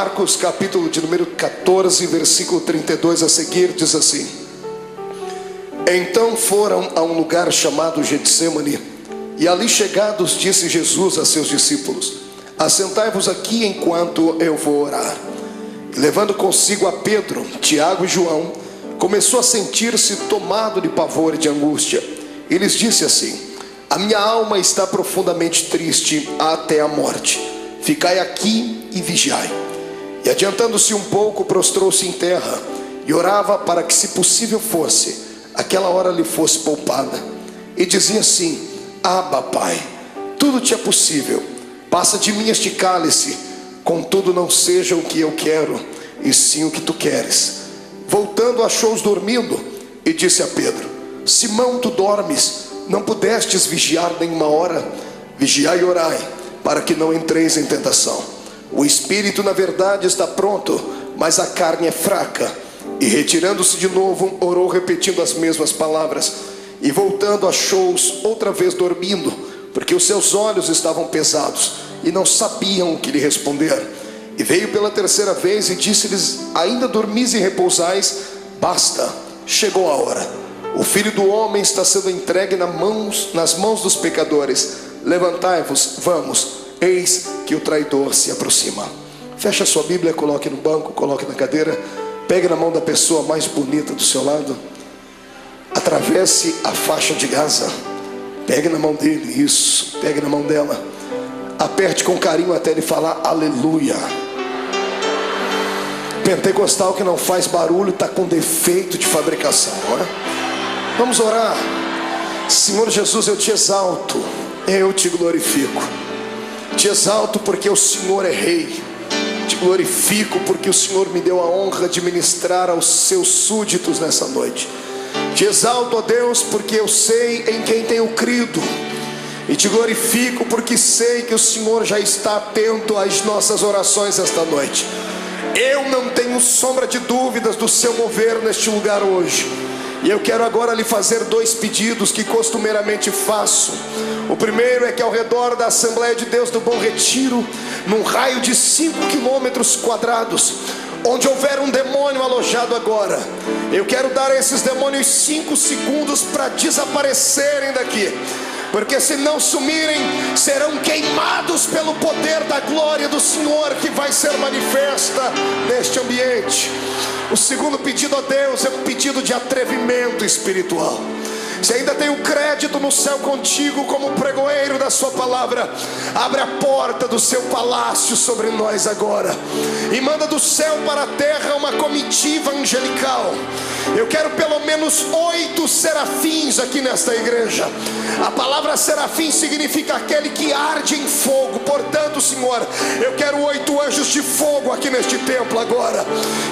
Marcos capítulo de número 14, versículo 32 a seguir, diz assim: Então foram a um lugar chamado Getsêmani, e ali chegados disse Jesus a seus discípulos: Assentai-vos aqui enquanto eu vou orar. E levando consigo a Pedro, Tiago e João, começou a sentir-se tomado de pavor e de angústia. E lhes disse assim: A minha alma está profundamente triste até a morte. Ficai aqui e vigiai. E adiantando-se um pouco, prostrou-se em terra e orava para que, se possível fosse, aquela hora lhe fosse poupada. E dizia assim: Abba, Pai, tudo te é possível, passa de mim este cálice, contudo não seja o que eu quero, e sim o que tu queres. Voltando, achou-os dormindo e disse a Pedro: Simão, tu dormes? Não pudestes vigiar nenhuma hora? Vigiai e orai, para que não entreis em tentação. O espírito na verdade está pronto, mas a carne é fraca. E retirando-se de novo, orou repetindo as mesmas palavras. E voltando, achou-os outra vez dormindo, porque os seus olhos estavam pesados e não sabiam o que lhe responder. E veio pela terceira vez e disse-lhes: Ainda dormis e repousais? Basta, chegou a hora. O Filho do Homem está sendo entregue nas mãos dos pecadores. Levantai-vos, vamos, eis que o traidor se aproxima. Feche a sua Bíblia, coloque no banco, coloque na cadeira. Pegue na mão da pessoa mais bonita do seu lado. Atravesse a faixa de Gaza. Pegue na mão dele, isso, pegue na mão dela. Aperte com carinho até ele falar aleluia. Pentecostal que não faz barulho está com defeito de fabricação, não é? Vamos orar. Senhor Jesus, eu te exalto, eu te glorifico. Te exalto porque o Senhor é rei. Te glorifico porque o Senhor me deu a honra de ministrar aos seus súditos nessa noite. Te exalto, ó Deus, porque eu sei em quem tenho crido. E te glorifico porque sei que o Senhor já está atento às nossas orações esta noite. Eu não tenho sombra de dúvidas do seu mover neste lugar hoje. E eu quero agora lhe fazer dois pedidos que costumeiramente faço. O primeiro é que ao redor da Assembleia de Deus do Bom Retiro, num raio de 5 quilômetros quadrados, onde houver um demônio alojado agora, eu quero dar a esses demônios 5 segundos para desaparecerem daqui. Porque se não sumirem, serão queimados pelo poder da glória do Senhor que vai ser manifesta neste ambiente. O segundo pedido a Deus é um pedido de atrevimento espiritual. Se ainda tem um crédito no céu contigo como pregoeiro da sua palavra, abre a porta do seu palácio sobre nós agora e manda do céu para a terra uma comitiva angelical. Eu quero pelo menos 8 serafins aqui nesta igreja. A palavra serafim significa aquele que arde em fogo. Portanto, Senhor, eu quero 8 anjos de fogo aqui neste templo agora.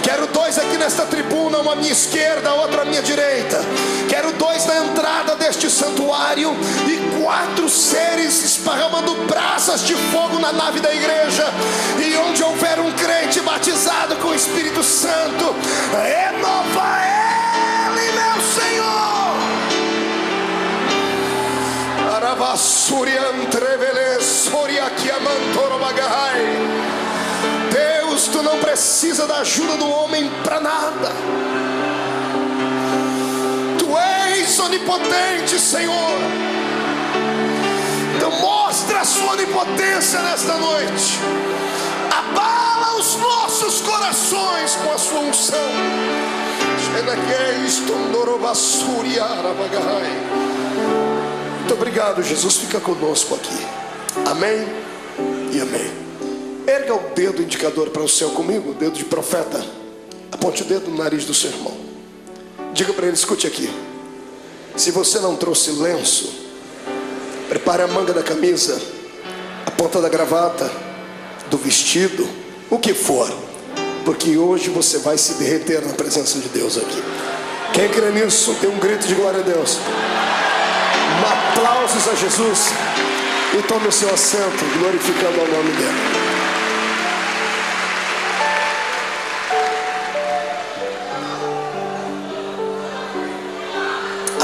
Quero 2 aqui nesta tribuna, uma à minha esquerda, outra à minha direita. Quero 2 na entrada deste santuário e 4 seres esparramando brasas de fogo na nave da igreja. E onde houver um crente batizado com o Espírito Santo, renova ele, meu Senhor. Deus, tu não precisa da ajuda do homem para nada. Tu és onipotente, Senhor. Então mostra a sua onipotência nesta noite. Abala os nossos corações com a sua unção. Muito obrigado, Jesus. Fica conosco aqui. Amém e amém. Erga o dedo indicador para o céu comigo, o dedo de profeta. Aponte o dedo no nariz do seu irmão. Diga para ele: escute aqui. Se você não trouxe lenço, prepare a manga da camisa, a ponta da gravata, do vestido, o que for, porque hoje você vai se derreter na presença de Deus aqui. Quem crê nisso, dê um grito de glória a Deus. Aplausos a Jesus. E tome o seu assento, glorificando o nome dele.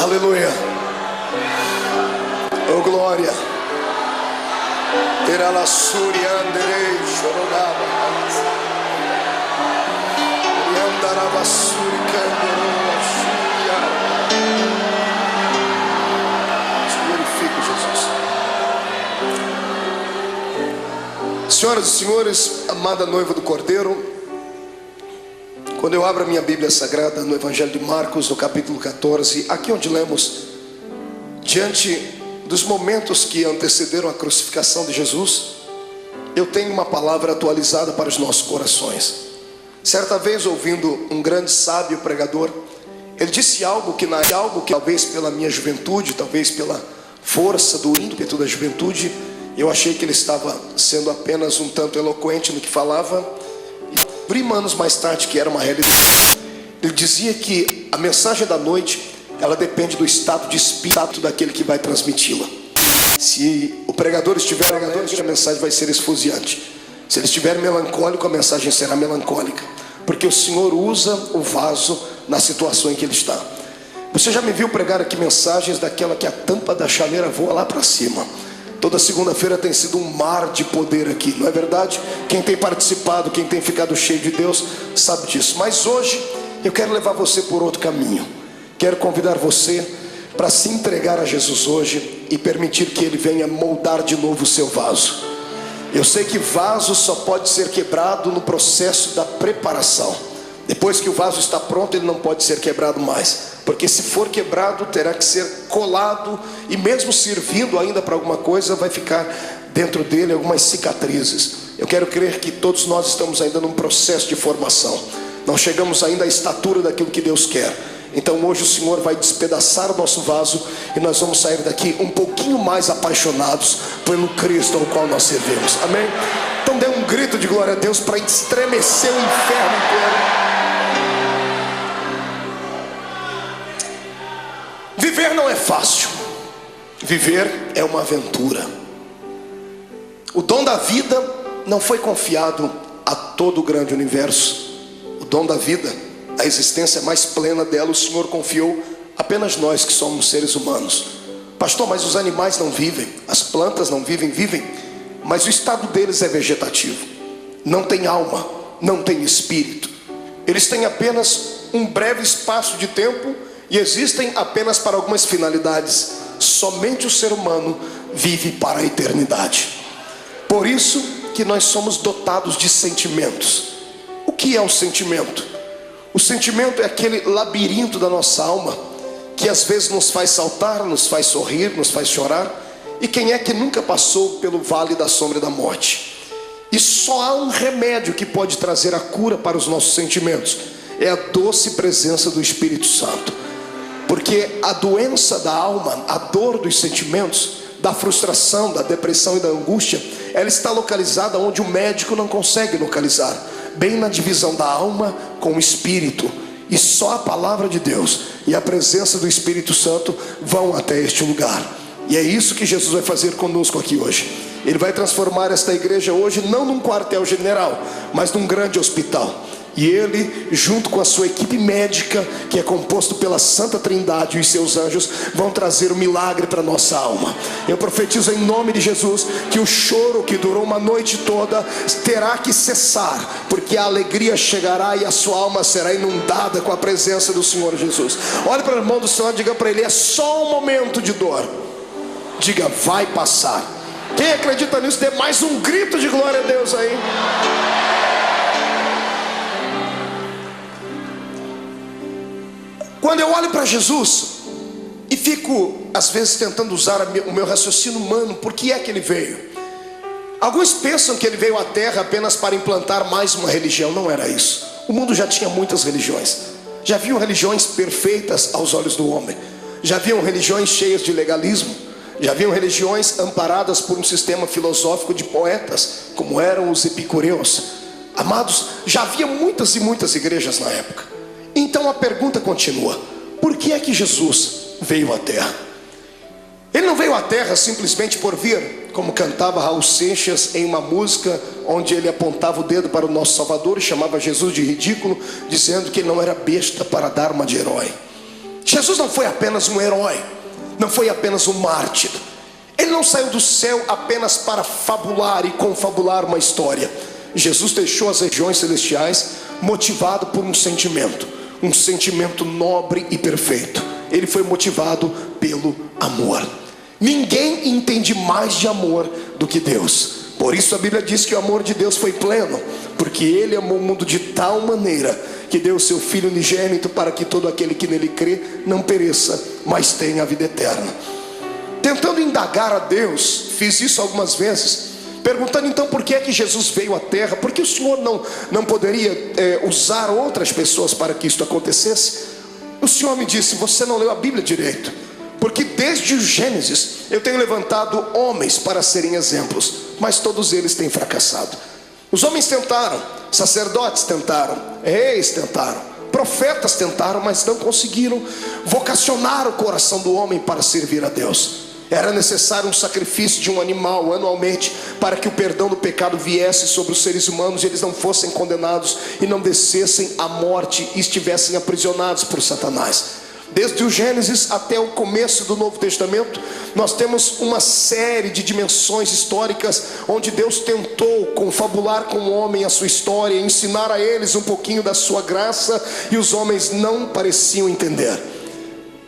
Aleluia. Oh glória. Terá la suria anderei choronava. Glorifico, Jesus. Senhoras e senhores, amada noiva do Cordeiro, quando eu abro a minha Bíblia Sagrada no Evangelho de Marcos, no capítulo 14, aqui onde lemos, diante dos momentos que antecederam a crucificação de Jesus, eu tenho uma palavra atualizada para os nossos corações. Certa vez, ouvindo um grande sábio pregador, ele disse algo que talvez pela minha juventude, talvez pela força do ímpeto da juventude, eu achei que ele estava sendo apenas um tanto eloquente no que falava. E abri anos mais tarde que era uma realidade. Ele dizia que a mensagem da noite, ela depende do estado de espírito daquele que vai transmiti-la. Se o pregador estiver alegre, a mensagem vai ser esfuziante. Se ele estiver melancólico, a mensagem será melancólica, porque o Senhor usa o vaso na situação em que ele está. Você já me viu pregar aqui mensagens daquela que a tampa da chaleira voa lá para cima. Toda segunda-feira tem sido um mar de poder aqui, não é verdade? Quem tem participado, quem tem ficado cheio de Deus, sabe disso. Mas hoje eu quero levar você por outro caminho. Quero convidar você para se entregar a Jesus hoje e permitir que Ele venha moldar de novo o seu vaso. Eu sei que vaso só pode ser quebrado no processo da preparação. Depois que o vaso está pronto, ele não pode ser quebrado mais, porque se for quebrado, terá que ser colado, e mesmo servindo ainda para alguma coisa, vai ficar dentro dele algumas cicatrizes. Eu quero crer que todos nós estamos ainda num processo de formação. Não chegamos ainda à estatura daquilo que Deus quer. Então hoje o Senhor vai despedaçar o nosso vaso, e nós vamos sair daqui um pouquinho mais apaixonados pelo Cristo ao qual nós servimos. Amém? Então dê um grito de glória a Deus para estremecer o inferno inteiro. Viver não é fácil. Viver é uma aventura. O dom da vida não foi confiado a todo o grande universo. O dom da vida, a existência mais plena dela, o Senhor confiou apenas nós que somos seres humanos. Pastor, mas os animais não vivem, as plantas não vivem, mas o estado deles é vegetativo. Não tem alma, não tem espírito. Eles têm apenas um breve espaço de tempo e existem apenas para algumas finalidades. Somente o ser humano vive para a eternidade. Por isso que nós somos dotados de sentimentos. O que é um sentimento? O sentimento é aquele labirinto da nossa alma, que às vezes nos faz saltar, nos faz sorrir, nos faz chorar. E quem é que nunca passou pelo vale da sombra da morte? E só há um remédio que pode trazer a cura para os nossos sentimentos: é a doce presença do Espírito Santo. Porque a doença da alma, a dor dos sentimentos, da frustração, da depressão e da angústia, ela está localizada onde o médico não consegue localizar, bem na divisão da alma com o espírito. E só a palavra de Deus e a presença do Espírito Santo vão até este lugar. E é isso que Jesus vai fazer conosco aqui hoje. Ele vai transformar esta igreja hoje não num quartel-general, mas num grande hospital. E Ele, junto com a sua equipe médica, que é composto pela Santa Trindade e os seus anjos, vão trazer o milagre para a nossa alma. Eu profetizo em nome de Jesus que o choro que durou uma noite toda terá que cessar, porque a alegria chegará e a sua alma será inundada com a presença do Senhor Jesus. Olhe para o irmão do Senhor e diga para ele: é só um momento de dor. Diga: vai passar. Quem acredita nisso, dê mais um grito de glória a Deus aí. Quando eu olho para Jesus e fico às vezes tentando usar o meu raciocínio humano, por que é que Ele veio? Alguns pensam que Ele veio à terra apenas para implantar mais uma religião. Não era isso. O mundo já tinha muitas religiões. Já haviam religiões perfeitas aos olhos do homem. Já haviam religiões cheias de legalismo. Já haviam religiões amparadas por um sistema filosófico de poetas, como eram os epicureus. Amados, já havia muitas e muitas igrejas na época. Então a pergunta continua: por que é que Jesus veio à terra? Ele não veio à terra simplesmente por vir, como cantava Raul Seixas em uma música onde ele apontava o dedo para o nosso Salvador e chamava Jesus de ridículo, dizendo que ele não era besta para dar uma de herói. Jesus não foi apenas um herói, não foi apenas um mártir. Ele não saiu do céu apenas para fabular e confabular uma história. Jesus deixou as regiões celestiais motivado por um sentimento. um sentimento nobre e perfeito. Ele foi motivado pelo amor. Ninguém entende mais de amor do que Deus. Por isso a Bíblia diz que o amor de Deus foi pleno, porque Ele amou o mundo de tal maneira que deu o seu Filho unigênito, para que todo aquele que nele crê não pereça, mas tenha a vida eterna. Tentando indagar a Deus, fiz isso algumas vezes, perguntando então por que é que Jesus veio à terra, por que o Senhor não poderia usar outras pessoas para que isso acontecesse? O Senhor me disse: você não leu a Bíblia direito, porque desde o Gênesis eu tenho levantado homens para serem exemplos, mas todos eles têm fracassado. Os homens tentaram, sacerdotes tentaram, reis tentaram, profetas tentaram, mas não conseguiram vocacionar o coração do homem para servir a Deus. Era necessário um sacrifício de um animal anualmente, para que o perdão do pecado viesse sobre os seres humanos e eles não fossem condenados e não descessem à morte e estivessem aprisionados por Satanás. Desde o Gênesis até o começo do Novo Testamento, nós temos uma série de dimensões históricas onde Deus tentou confabular com o homem a sua história, ensinar a eles um pouquinho da sua graça, e os homens não pareciam entender.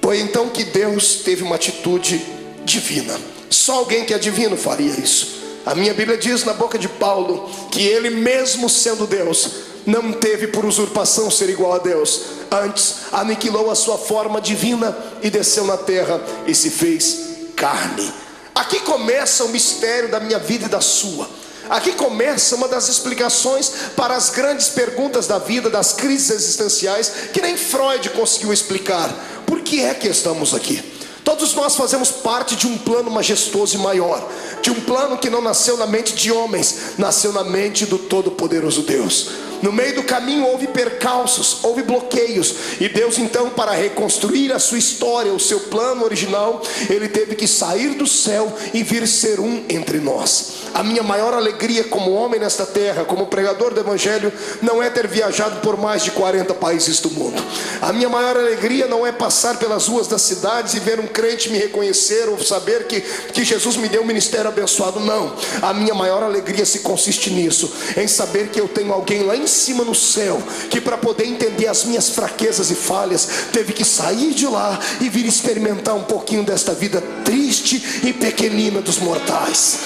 Foi então que Deus teve uma atitude divina. Só alguém que é divino faria isso. A minha Bíblia diz na boca de Paulo que ele, mesmo sendo Deus, não teve por usurpação ser igual a Deus. Antes aniquilou a sua forma divina e desceu na terra e se fez carne. Aqui começa o mistério da minha vida e da sua. Aqui começa uma das explicações para as grandes perguntas da vida, das crises existenciais, que nem Freud conseguiu explicar. Por que é que estamos aqui? Todos nós fazemos parte de um plano majestoso e maior, de um plano que não nasceu na mente de homens, nasceu na mente do Todo-Poderoso Deus. No meio do caminho houve percalços, houve bloqueios, e Deus então, para reconstruir a sua história, o seu plano original, Ele teve que sair do céu e vir ser um entre nós. A minha maior alegria como homem nesta terra, como pregador do Evangelho, não é ter viajado por mais de 40 países do mundo. A minha maior alegria não é passar pelas ruas das cidades e ver um crente me reconhecer, ou saber que Jesus me deu um ministério abençoado. Não, a minha maior alegria se consiste nisso, em saber que eu tenho alguém lá em cima no céu, que para poder entender as minhas fraquezas e falhas, teve que sair de lá e vir experimentar um pouquinho desta vida triste e pequenina dos mortais.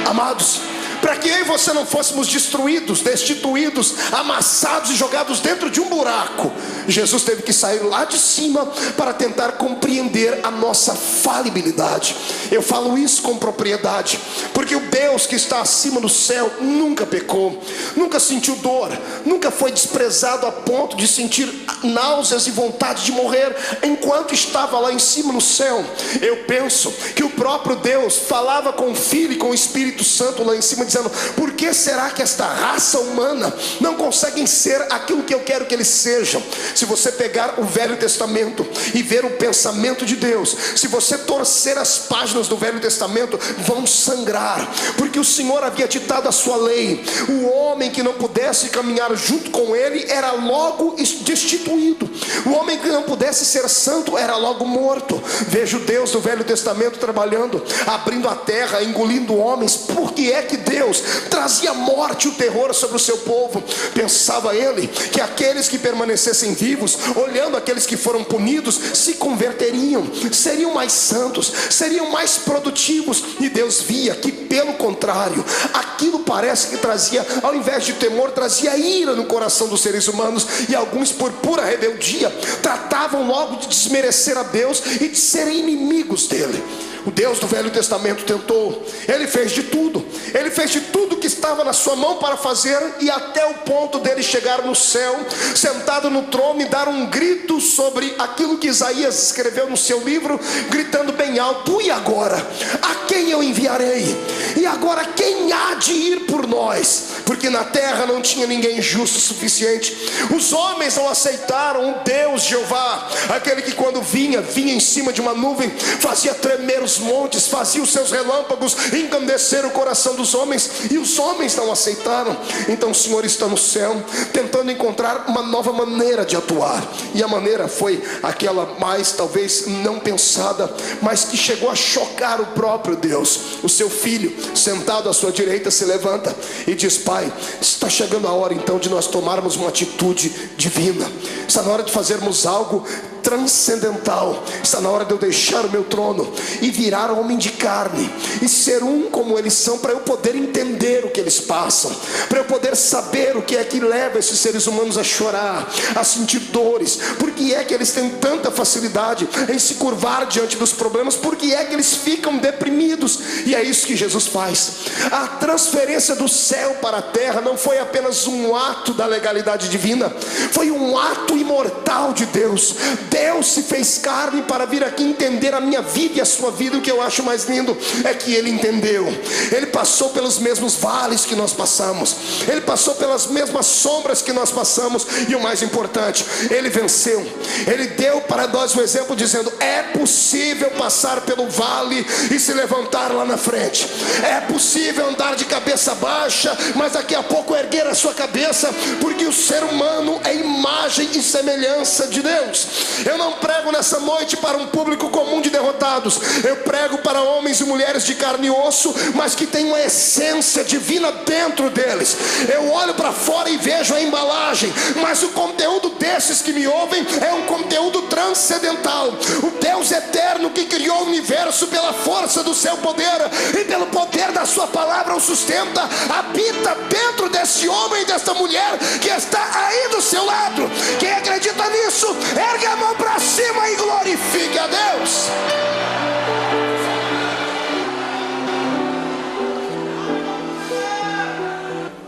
Amados, para que eu e você não fôssemos destruídos, destituídos, amassados e jogados dentro de um buraco, Jesus teve que sair lá de cima para tentar compreender a nossa falibilidade. Eu falo isso com propriedade, porque o Deus que está acima do céu nunca pecou, nunca sentiu dor, nunca foi desprezado a ponto de sentir náuseas e vontade de morrer enquanto estava lá em cima no céu. Eu penso que o próprio Deus falava com o Filho e com o Espírito Santo lá em cima, dizendo: por que será que esta raça humana não conseguem ser aquilo que eu quero que eles sejam? Se você pegar o Velho Testamento e ver o pensamento de Deus, se você torcer as páginas do Velho Testamento, vão sangrar, porque o Senhor havia ditado a sua lei. O homem que não pudesse caminhar junto com ele era logo destituído. O homem que não pudesse ser santo era logo morto. Vejo Deus do Velho Testamento trabalhando, abrindo a terra, engolindo homens. Por que é que Deus trazia morte e o terror sobre o seu povo? Pensava ele que aqueles que permanecessem vivos, olhando aqueles que foram punidos, se converteriam, seriam mais santos, seriam mais produtivos. E Deus via que, pelo contrário, aquilo parece que trazia, ao invés de temor, trazia ira no coração dos seres humanos. E alguns, por pura rebeldia, tratavam logo de desmerecer a Deus e de serem inimigos dele. O Deus do Velho Testamento tentou, ele fez de tudo que estava na sua mão para fazer, e até o ponto dele chegar no céu, sentado no trono, e dar um grito sobre aquilo que Isaías escreveu no seu livro, gritando bem alto: e agora? A quem eu enviarei? E agora quem há de ir por nós? Porque na terra não tinha ninguém justo o suficiente. Os homens não aceitaram o Deus Jeová, aquele que quando vinha em cima de uma nuvem, fazia tremer os montes, fazia os seus relâmpagos engrandecer o coração dos homens, e os homens não aceitaram. Então o Senhor está no céu, tentando encontrar uma nova maneira de atuar, e a maneira foi aquela mais talvez não pensada, mas que chegou a chocar o próprio Deus. O seu filho, sentado à sua direita, se levanta e diz: Pai, Pai, está chegando a hora então de nós tomarmos uma atitude divina. Está na hora de fazermos algo transcendental. Está na hora de eu deixar o meu trono e virar homem de carne e ser um como eles são, para eu poder entender o que eles passam, para eu poder saber o que é que leva esses seres humanos a chorar, a sentir dores, por que é que eles têm tanta facilidade em se curvar diante dos problemas, por que é que eles ficam deprimidos. E é isso que Jesus faz. A transferência do céu para a terra não foi apenas um ato da legalidade divina, foi um ato imortal de Deus. Deus se fez carne para vir aqui entender a minha vida e a sua vida. O que eu acho mais lindo é que Ele entendeu. Ele passou pelos mesmos vales que nós passamos, Ele passou pelas mesmas sombras que nós passamos, e o mais importante, Ele venceu. Ele deu para nós um exemplo dizendo: é possível passar pelo vale e se levantar lá na frente. É possível andar de cabeça baixa, mas daqui a pouco erguer a sua cabeça, porque o ser humano é imagem e semelhança de Deus. Eu não prego nessa noite para um público comum de derrotados. Eu prego para homens e mulheres de carne e osso, mas que tem uma essência divina dentro deles. Eu olho para fora e vejo a embalagem, mas o conteúdo desses que me ouvem é um conteúdo transcendental. O Deus eterno que criou o universo pela força do seu poder e pelo poder da sua palavra o sustenta, habita dentro desse homem e desta mulher que está aí do seu lado. Quem acredita nisso, ergue a mão para cima e glorifique a Deus.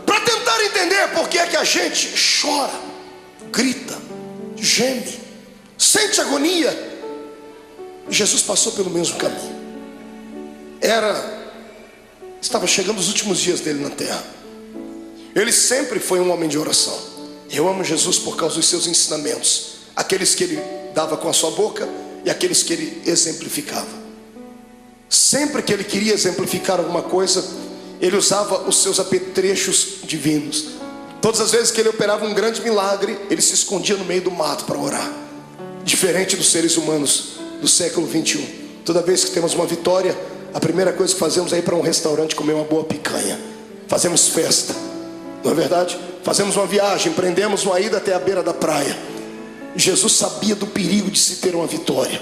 Para tentar entender por que é que a gente chora, grita, geme, sente agonia, Jesus passou pelo mesmo caminho. Estava chegando os últimos dias dele na terra. Ele sempre foi um homem de oração. Eu amo Jesus por causa dos seus ensinamentos, aqueles que ele dava com a sua boca e aqueles que ele exemplificava. Sempre que ele queria exemplificar alguma coisa, ele usava os seus apetrechos divinos. Todas as vezes que ele operava um grande milagre, ele se escondia no meio do mato para orar. Diferente dos seres humanos do século 21. Toda vez que temos uma vitória, a primeira coisa que fazemos é ir para um restaurante comer uma boa picanha. Fazemos festa, não é verdade? Fazemos uma viagem, prendemos uma ida até a beira da praia. Jesus sabia do perigo de se ter uma vitória.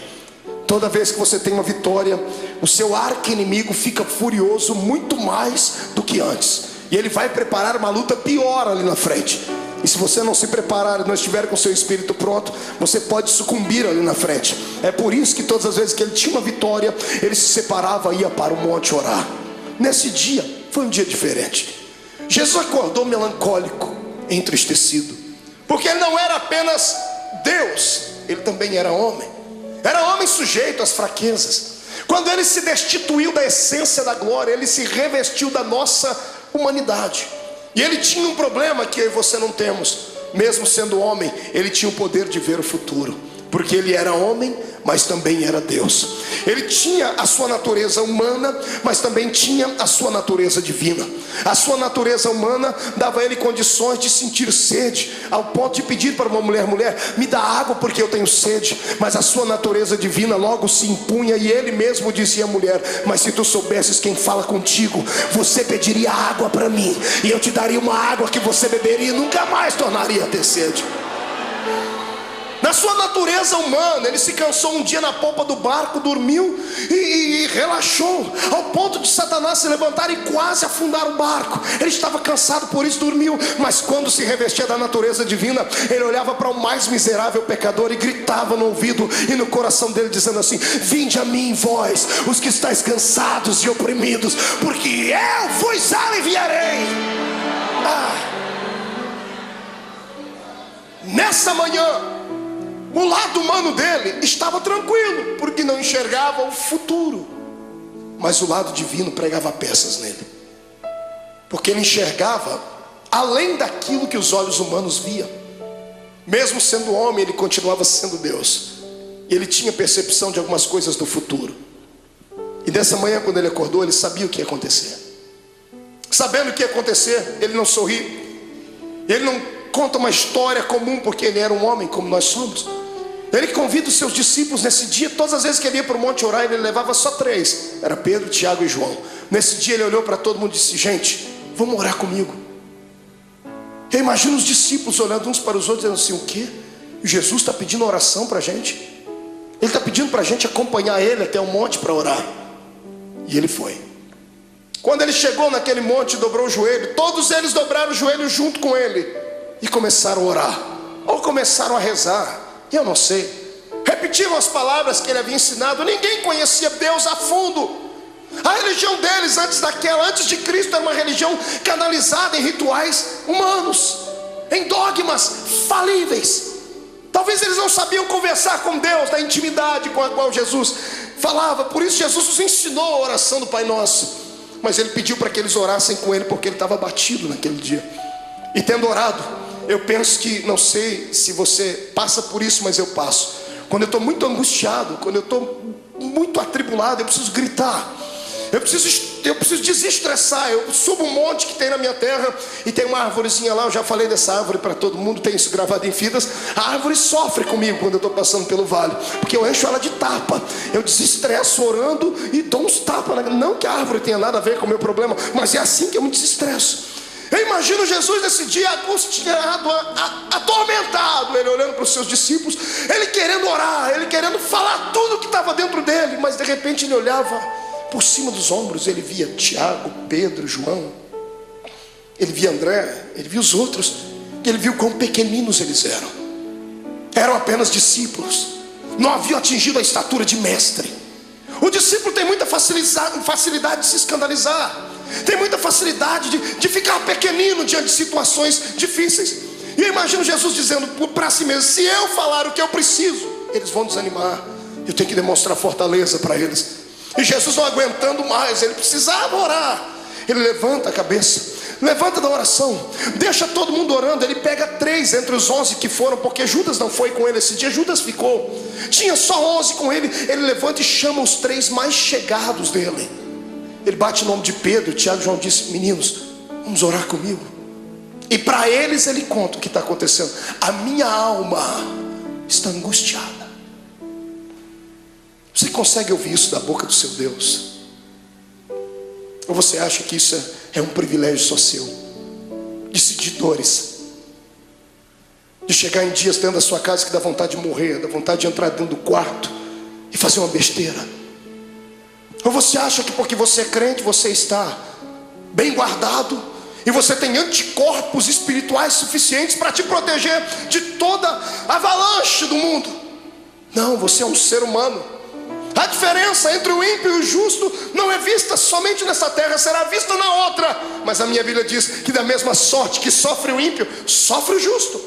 Toda vez que você tem uma vitória, o seu arqui-inimigo fica furioso muito mais do que antes, e ele vai preparar uma luta pior ali na frente. E se você não se preparar, não estiver com o seu espírito pronto, você pode sucumbir ali na frente. É por isso que todas as vezes que ele tinha uma vitória, ele se separava e ia para o monte orar. Nesse dia, foi um dia diferente. Jesus acordou melancólico, entristecido, porque ele não era apenas Deus, ele também era homem. Era homem sujeito às fraquezas. Quando ele se destituiu da essência da glória, ele se revestiu da nossa humanidade. E ele tinha um problema que eu e você não temos. Mesmo sendo homem, ele tinha o poder de ver o futuro, porque ele era homem, mas também era Deus. Ele tinha a sua natureza humana, mas também tinha a sua natureza divina. A sua natureza humana dava a ele condições de sentir sede, ao ponto de pedir para uma mulher: mulher, me dá água porque eu tenho sede. Mas a sua natureza divina logo se impunha, e ele mesmo dizia à mulher: mas se tu soubesses quem fala contigo, você pediria água para mim, e eu te daria uma água que você beberia e nunca mais tornaria a ter sede. Na sua natureza humana, ele se cansou um dia na polpa do barco, dormiu e relaxou, ao ponto de Satanás se levantar e quase afundar o barco. Ele estava cansado, por isso dormiu. Mas quando se revestia da natureza divina, ele olhava para o mais miserável pecador e gritava no ouvido e no coração dele, dizendo assim: vinde a mim, vós, os que estáis cansados e oprimidos, porque eu vos aliviarei. Nessa manhã, o lado humano dele estava tranquilo, porque não enxergava o futuro. Mas o lado divino pregava peças nele, porque ele enxergava além daquilo que os olhos humanos viam. Mesmo sendo homem, ele continuava sendo Deus. E ele tinha percepção de algumas coisas do futuro. E dessa manhã, quando ele acordou, ele sabia o que ia acontecer. Sabendo o que ia acontecer, ele não sorri. Ele não conta uma história comum, porque ele era um homem como nós somos. Ele convida os seus discípulos nesse dia. Todas as vezes que ele ia para o monte orar, ele levava só 3. Era Pedro, Tiago e João. Nesse dia ele olhou para todo mundo e disse: gente, vamos orar comigo. Eu imagino os discípulos olhando uns para os outros, dizendo assim: o quê? Jesus está pedindo oração para a gente? Ele está pedindo para a gente acompanhar ele até o monte para orar. E ele foi. Quando ele chegou naquele monte, dobrou o joelho. Todos eles dobraram o joelho junto com ele e começaram a orar, ou começaram a rezar, eu não sei. Repetiram as palavras que ele havia ensinado. Ninguém conhecia Deus a fundo. A religião deles antes de Cristo, era uma religião canalizada em rituais humanos, em dogmas falíveis. Talvez eles não sabiam conversar com Deus na intimidade com a qual Jesus falava. Por isso Jesus os ensinou a oração do Pai Nosso. Mas ele pediu para que eles orassem com ele, porque ele estava abatido naquele dia. E tendo orado, eu penso que, não sei se você passa por isso, mas eu passo. Quando eu estou muito angustiado, quando eu estou muito atribulado, eu preciso gritar. Eu preciso desestressar. Eu subo um monte que tem na minha terra, e tem uma árvorezinha lá. Eu já falei dessa árvore para todo mundo, tem isso gravado em fitas. A árvore sofre comigo quando eu estou passando pelo vale, porque eu encho ela de tapa. Eu desestresso orando e dou uns tapas. Não que a árvore tenha nada a ver com o meu problema, mas é assim que eu me desestresso. Eu imagino Jesus nesse dia angustiado, atormentado, ele olhando para os seus discípulos, ele querendo orar, ele querendo falar tudo que estava dentro dele. Mas de repente ele olhava por cima dos ombros, ele via Tiago, Pedro, João, ele via André, ele via os outros, e ele viu quão pequeninos eles eram. Eram apenas discípulos, não haviam atingido a estatura de mestre. O discípulo tem muita facilidade de se escandalizar, tem muita facilidade de ficar pequenino diante de situações difíceis. E eu imagino Jesus dizendo para si mesmo: se eu falar o que eu preciso, eles vão desanimar, eu tenho que demonstrar fortaleza para eles. E Jesus não aguentando mais, ele precisava orar. Ele levanta a cabeça, levanta da oração, deixa todo mundo orando. Ele pega 3 entre os 11 que foram, porque Judas não foi com ele esse dia. Judas ficou, tinha só 11 com ele. Ele levanta e chama os 3 mais chegados dele. Ele bate o nome de Pedro, Tiago e João, disse: meninos, vamos orar comigo. E para eles ele conta o que está acontecendo. A minha alma está angustiada. Você consegue ouvir isso da boca do seu Deus? Ou você acha que isso é um privilégio só seu? De sentir dores, de chegar em dias dentro da sua casa que dá vontade de morrer, dá vontade de entrar dentro do quarto e fazer uma besteira? Ou você acha que porque você é crente, você está bem guardado, e você tem anticorpos espirituais suficientes para te proteger de toda avalanche do mundo? Não, você é um ser humano. A diferença entre o ímpio e o justo não é vista somente nessa terra, será vista na outra. Mas a minha Bíblia diz que da mesma sorte que sofre o ímpio, sofre o justo.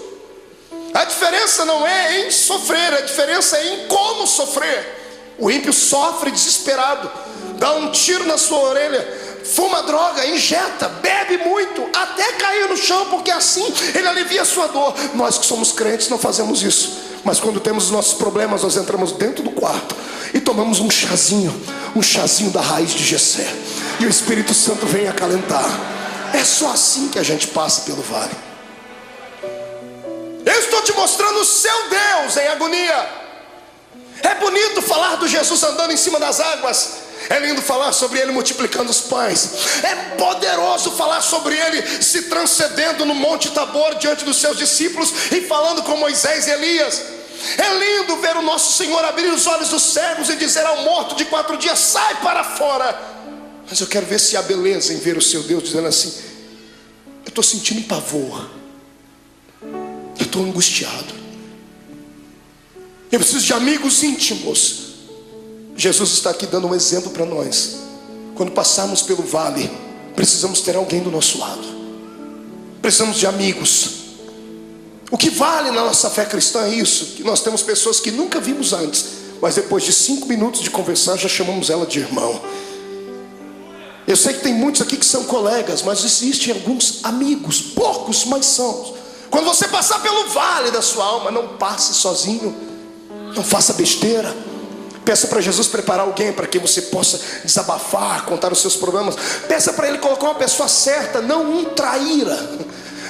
A diferença não é em sofrer, a diferença é em como sofrer. O ímpio sofre desesperado, dá um tiro na sua orelha, fuma droga, injeta, bebe muito, até cair no chão, porque assim ele alivia a sua dor. Nós que somos crentes não fazemos isso. Mas quando temos os nossos problemas, nós entramos dentro do quarto e tomamos um chazinho da raiz de Jessé, e o Espírito Santo vem acalentar. É só assim que a gente passa pelo vale. Eu estou te mostrando o seu Deus em agonia. É bonito falar do Jesus andando em cima das águas, é lindo falar sobre ele multiplicando os pães, é poderoso falar sobre ele se transcendendo no Monte Tabor diante dos seus discípulos e falando com Moisés e Elias. É lindo ver o nosso Senhor abrir os olhos dos cegos e dizer ao morto de 4 dias: sai para fora. Mas eu quero ver se há beleza em ver o seu Deus dizendo assim: eu estou sentindo pavor, eu estou angustiado, eu preciso de amigos íntimos. Jesus está aqui dando um exemplo para nós. Quando passarmos pelo vale, precisamos ter alguém do nosso lado, precisamos de amigos. O que vale na nossa fé cristã é isso, que nós temos pessoas que nunca vimos antes, mas depois de 5 minutos de conversar já chamamos ela de irmão. Eu sei que tem muitos aqui que são colegas, mas existem alguns amigos, poucos, mas são. Quando você passar pelo vale da sua alma, não passe sozinho, não faça besteira. Peça para Jesus preparar alguém para que você possa desabafar, contar os seus problemas. Peça para ele colocar uma pessoa certa, não um traíra,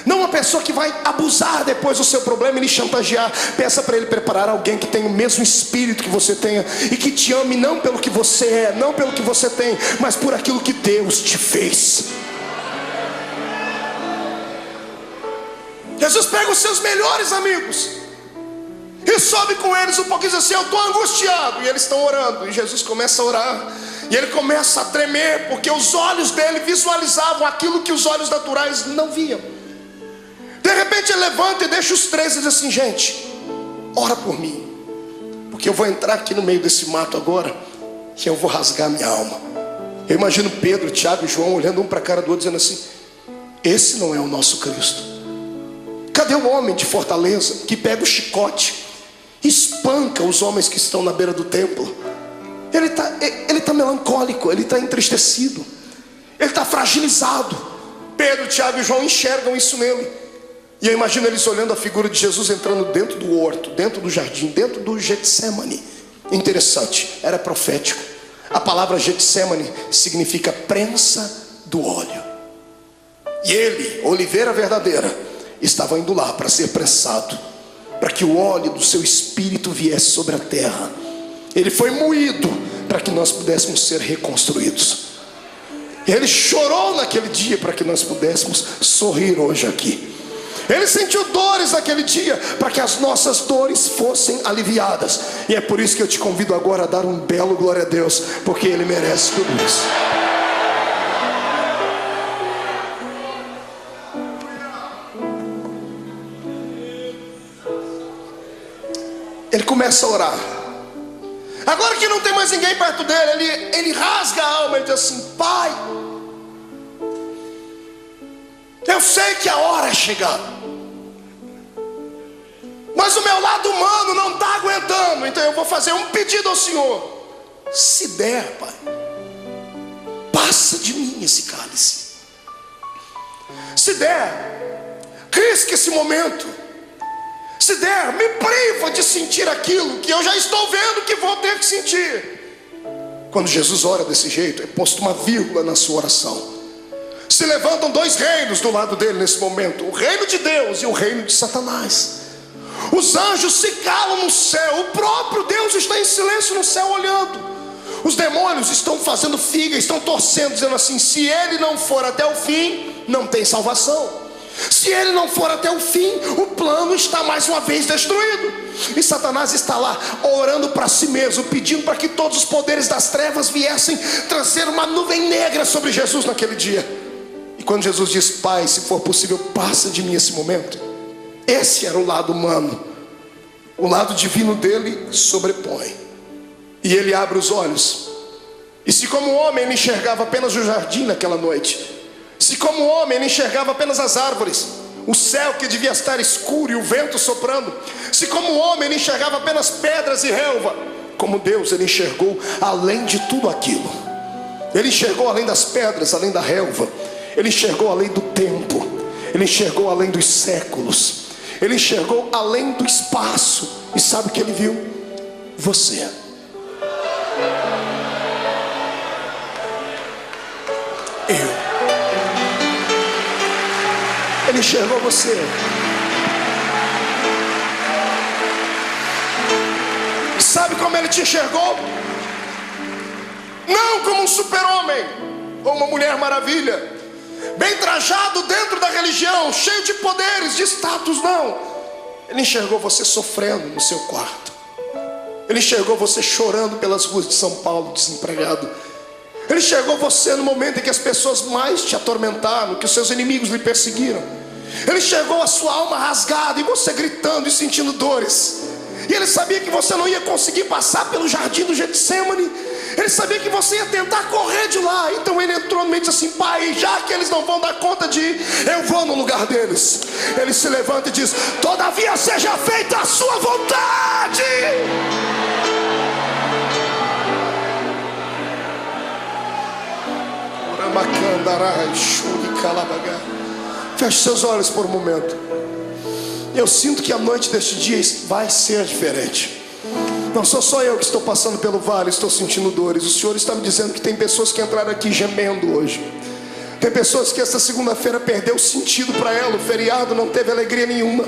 não uma pessoa que vai abusar depois do seu problema e lhe chantagear. Peça para ele preparar alguém que tenha o mesmo espírito que você tenha, e que te ame não pelo que você é, não pelo que você tem, mas por aquilo que Deus te fez. Jesus pega os seus melhores amigos e sobe com eles um pouquinho e diz assim: eu estou angustiado. E eles estão orando, e Jesus começa a orar, e ele começa a tremer, porque os olhos dele visualizavam aquilo que os olhos naturais não viam. De repente ele levanta e deixa os três e diz assim: gente, ora por mim, porque eu vou entrar aqui no meio desse mato agora, que eu vou rasgar minha alma. Eu imagino Pedro, Tiago e João olhando um para a cara do outro, dizendo assim: esse não é o nosso Cristo. Cadê o homem de Fortaleza que pega o chicote, espanca os homens que estão na beira do templo? Ele está melancólico, ele está entristecido, ele está fragilizado. Pedro, Tiago e João enxergam isso nele. E eu imagino eles olhando a figura de Jesus entrando dentro do horto, dentro do jardim, dentro do Getsemane. Interessante, era profético. A palavra Getsemane significa prensa do óleo. E ele, oliveira verdadeira, estava indo lá para ser prensado, para que o óleo do seu espírito viesse sobre a terra. Ele foi moído para que nós pudéssemos ser reconstruídos. Ele chorou naquele dia para que nós pudéssemos sorrir hoje aqui. Ele sentiu dores naquele dia para que as nossas dores fossem aliviadas. E é por isso que eu te convido agora a dar um belo glória a Deus, porque Ele merece tudo isso. Ele começa a orar. Agora que não tem mais ninguém perto dele, ele rasga a alma e diz assim: Pai, eu sei que a hora é chegada, mas o meu lado humano não está aguentando. Então eu vou fazer um pedido ao Senhor. Se der, Pai, passa de mim esse cálice. Se der, risque esse momento. Se der, me priva de sentir aquilo que eu já estou vendo que vou ter que sentir. Quando Jesus ora desse jeito, é posto uma vírgula na sua oração. Se levantam dois reinos do lado dele nesse momento: o reino de Deus e o reino de Satanás. Os anjos se calam no céu, o próprio Deus está em silêncio no céu olhando. Os demônios estão fazendo figa, estão torcendo, dizendo assim: se ele não for até o fim, não tem salvação. Se ele não for até o fim, o plano está mais uma vez destruído. E Satanás está lá orando para si mesmo, pedindo para que todos os poderes das trevas viessem trazer uma nuvem negra sobre Jesus naquele dia. E quando Jesus diz: Pai, se for possível, passa de mim esse momento, esse era o lado humano. O lado divino dele sobrepõe. E ele abre os olhos. E se como homem ele enxergava apenas o jardim naquela noite, se como homem ele enxergava apenas as árvores, o céu que devia estar escuro e o vento soprando, se como homem ele enxergava apenas pedras e relva, como Deus ele enxergou além de tudo aquilo. Ele enxergou além das pedras, além da relva. Ele enxergou além do tempo. Ele enxergou além dos séculos. Ele enxergou além do espaço. E sabe o que ele viu? Você. Ele enxergou você. Sabe como ele te enxergou? Não como um super-homem ou uma mulher maravilha, bem trajado dentro da religião, cheio de poderes, de status, não. Ele enxergou você sofrendo no seu quarto. Ele enxergou você chorando pelas ruas de São Paulo, desempregado. Ele enxergou você no momento em que as pessoas mais te atormentaram, que os seus inimigos lhe perseguiram. Ele enxergou a sua alma rasgada e você gritando e sentindo dores. E ele sabia que você não ia conseguir passar pelo jardim do Getsemane. Ele sabia que você ia tentar correr de lá. Então ele entrou no meio e disse assim: Pai, já que eles não vão dar conta de ir, eu vou no lugar deles. Ele se levanta e diz: todavia seja feita a sua vontade. Feche seus olhos por um momento. Eu sinto que a noite deste dia vai ser diferente. Não sou só eu que estou passando pelo vale, estou sentindo dores. O Senhor está me dizendo que tem pessoas que entraram aqui gemendo hoje. Tem pessoas que essa segunda-feira perdeu sentido para ela. O feriado não teve alegria nenhuma.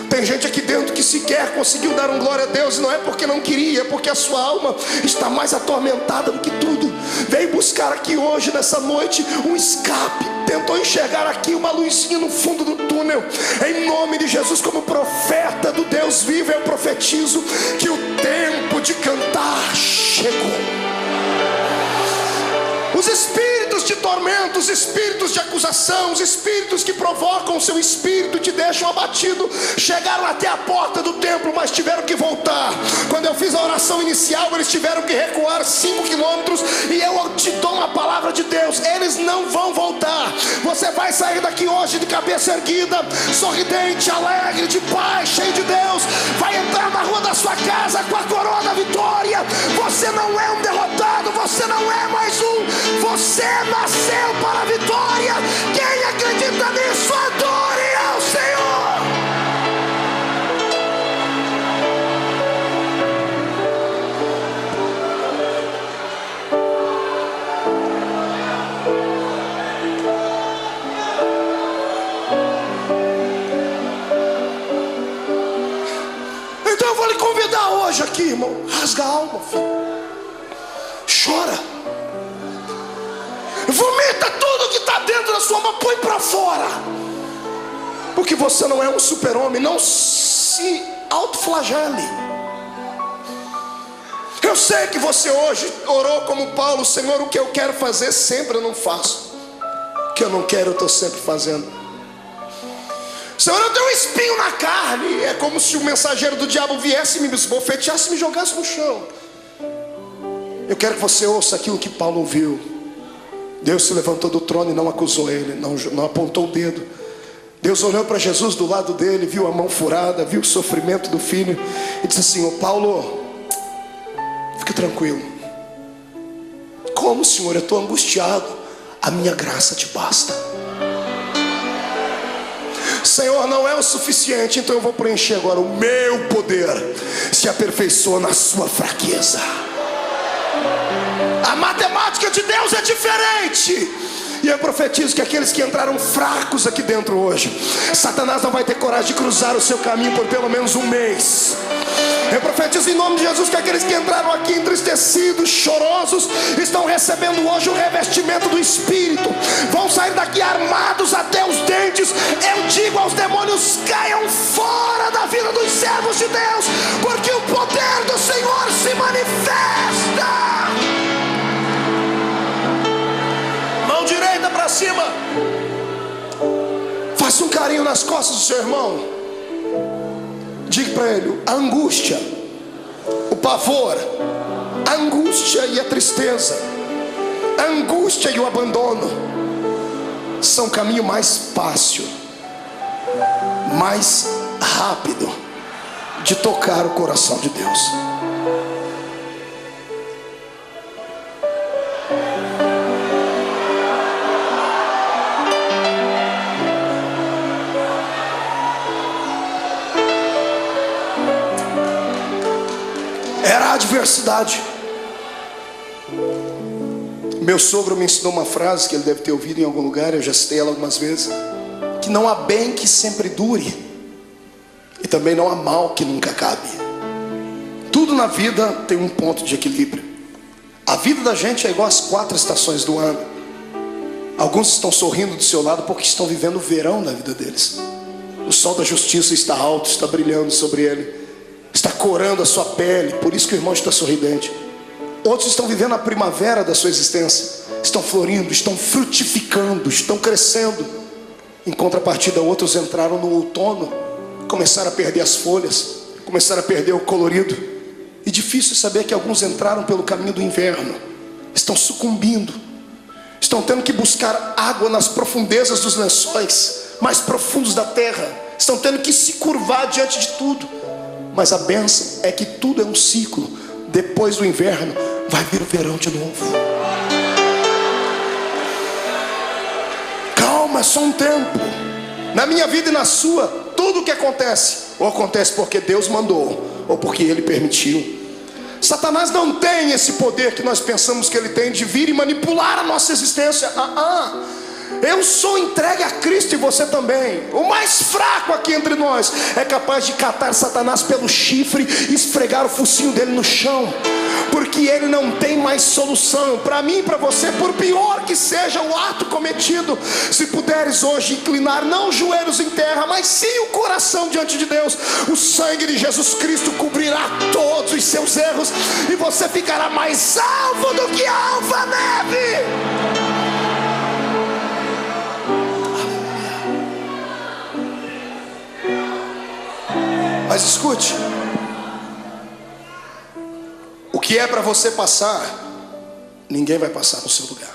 Tem gente aqui dentro que sequer conseguiu dar um glória a Deus. E não é porque não queria, é porque a sua alma está mais atormentada do que tudo. Veio buscar aqui hoje, nessa noite, um escape. tentou enxergar aqui uma luzinha no fundo do túnel. Em nome de Jesus, como profeta do Deus vivo, eu profetizo que o tempo de cantar chegou. Os espíritos de tormento, os espíritos de acusação, os espíritos que provocam o seu espírito e te deixam abatido, chegaram até a porta do templo, mas tiveram que voltar. Quando eu fiz a oração inicial, eles tiveram que recuar 5 quilômetros. E eu te dou uma palavra de Deus: eles não vão voltar. Você vai sair daqui hoje de cabeça erguida, sorridente, alegre, de paz, cheio de Deus. Vai entrar na rua da sua casa com a coroa da vitória. Você não é um derrotado, você não é mais um. Você nasceu para a vitória. Quem acredita nisso, adore ao Senhor. Então eu vou lhe convidar hoje aqui, irmão. Rasga a alma, filho. Chora. Vomita tudo que está dentro da sua alma, põe para fora. Porque você não é um super-homem. Não se autoflagele. Eu sei que você hoje orou como Paulo: Senhor, o que eu quero fazer sempre eu não faço, o que eu não quero eu estou sempre fazendo. Senhor, eu tenho um espinho na carne. É como se o mensageiro do diabo viesse, me esbofeteasse e me jogasse no chão. Eu quero que você ouça aquilo que Paulo ouviu. Deus se levantou do trono e não acusou ele, não apontou o dedo. Deus olhou para Jesus do lado dele, viu a mão furada, viu o sofrimento do filho e disse assim: ô Paulo, fique tranquilo. Como, Senhor? Eu estou angustiado. A minha graça te basta. Senhor, não é o suficiente, então eu vou preencher agora. O meu poder se aperfeiçoa na sua fraqueza. A matemática de Deus é diferente. E eu profetizo que aqueles que entraram fracos aqui dentro hoje, Satanás não vai ter coragem de cruzar o seu caminho por pelo menos um mês. Eu profetizo em nome de Jesus que aqueles que entraram aqui entristecidos, chorosos, estão recebendo hoje o revestimento do Espírito. Vão sair daqui armados até os dentes. Eu digo aos demônios: caiam fora da vida dos servos de Deus, porque o poder do Senhor se manifesta. Mão direita para cima. Faça um carinho nas costas do seu irmão. Diga para ele: a angústia, o pavor, a angústia e a tristeza, a angústia e o abandono são o caminho mais fácil, mais rápido de tocar o coração de Deus. Era a adversidade. Meu sogro me ensinou uma frase que ele deve ter ouvido em algum lugar, eu já citei ela algumas vezes: que não há bem que sempre dure, e também não há mal que nunca acabe. Tudo na vida tem um ponto de equilíbrio. A vida da gente é igual às 4 estações do ano. Alguns estão sorrindo do seu lado porque estão vivendo o verão da vida deles. O sol da justiça está alto, está brilhando sobre ele, está corando a sua pele, por isso que o irmão está sorridente. Outros estão vivendo a primavera da sua existência, estão florindo, estão frutificando, estão crescendo. Em contrapartida, outros entraram no outono, começaram a perder as folhas, começaram a perder o colorido. E difícil saber que alguns entraram pelo caminho do inverno, estão sucumbindo, estão tendo que buscar água nas profundezas dos lençóis mais profundos da terra, estão tendo que se curvar diante de tudo. Mas a bênção é que tudo é um ciclo. Depois do inverno vai vir o verão de novo. Calma, é só um tempo. Na minha vida e na sua, tudo o que acontece, ou acontece porque Deus mandou, ou porque Ele permitiu. Satanás não tem esse poder que nós pensamos que ele tem, de vir e manipular a nossa existência. Eu sou entregue a Cristo e você também. O mais fraco aqui entre nós é capaz de catar Satanás pelo chifre e esfregar o focinho dele no chão, porque ele não tem mais solução. Para mim e para você, por pior que seja o ato cometido, se puderes hoje inclinar não os joelhos em terra, mas sim o coração diante de Deus, o sangue de Jesus Cristo cobrirá todos os seus erros e você ficará mais alvo do que a alva-neve. Mas escute, o que é para você passar, ninguém vai passar no seu lugar.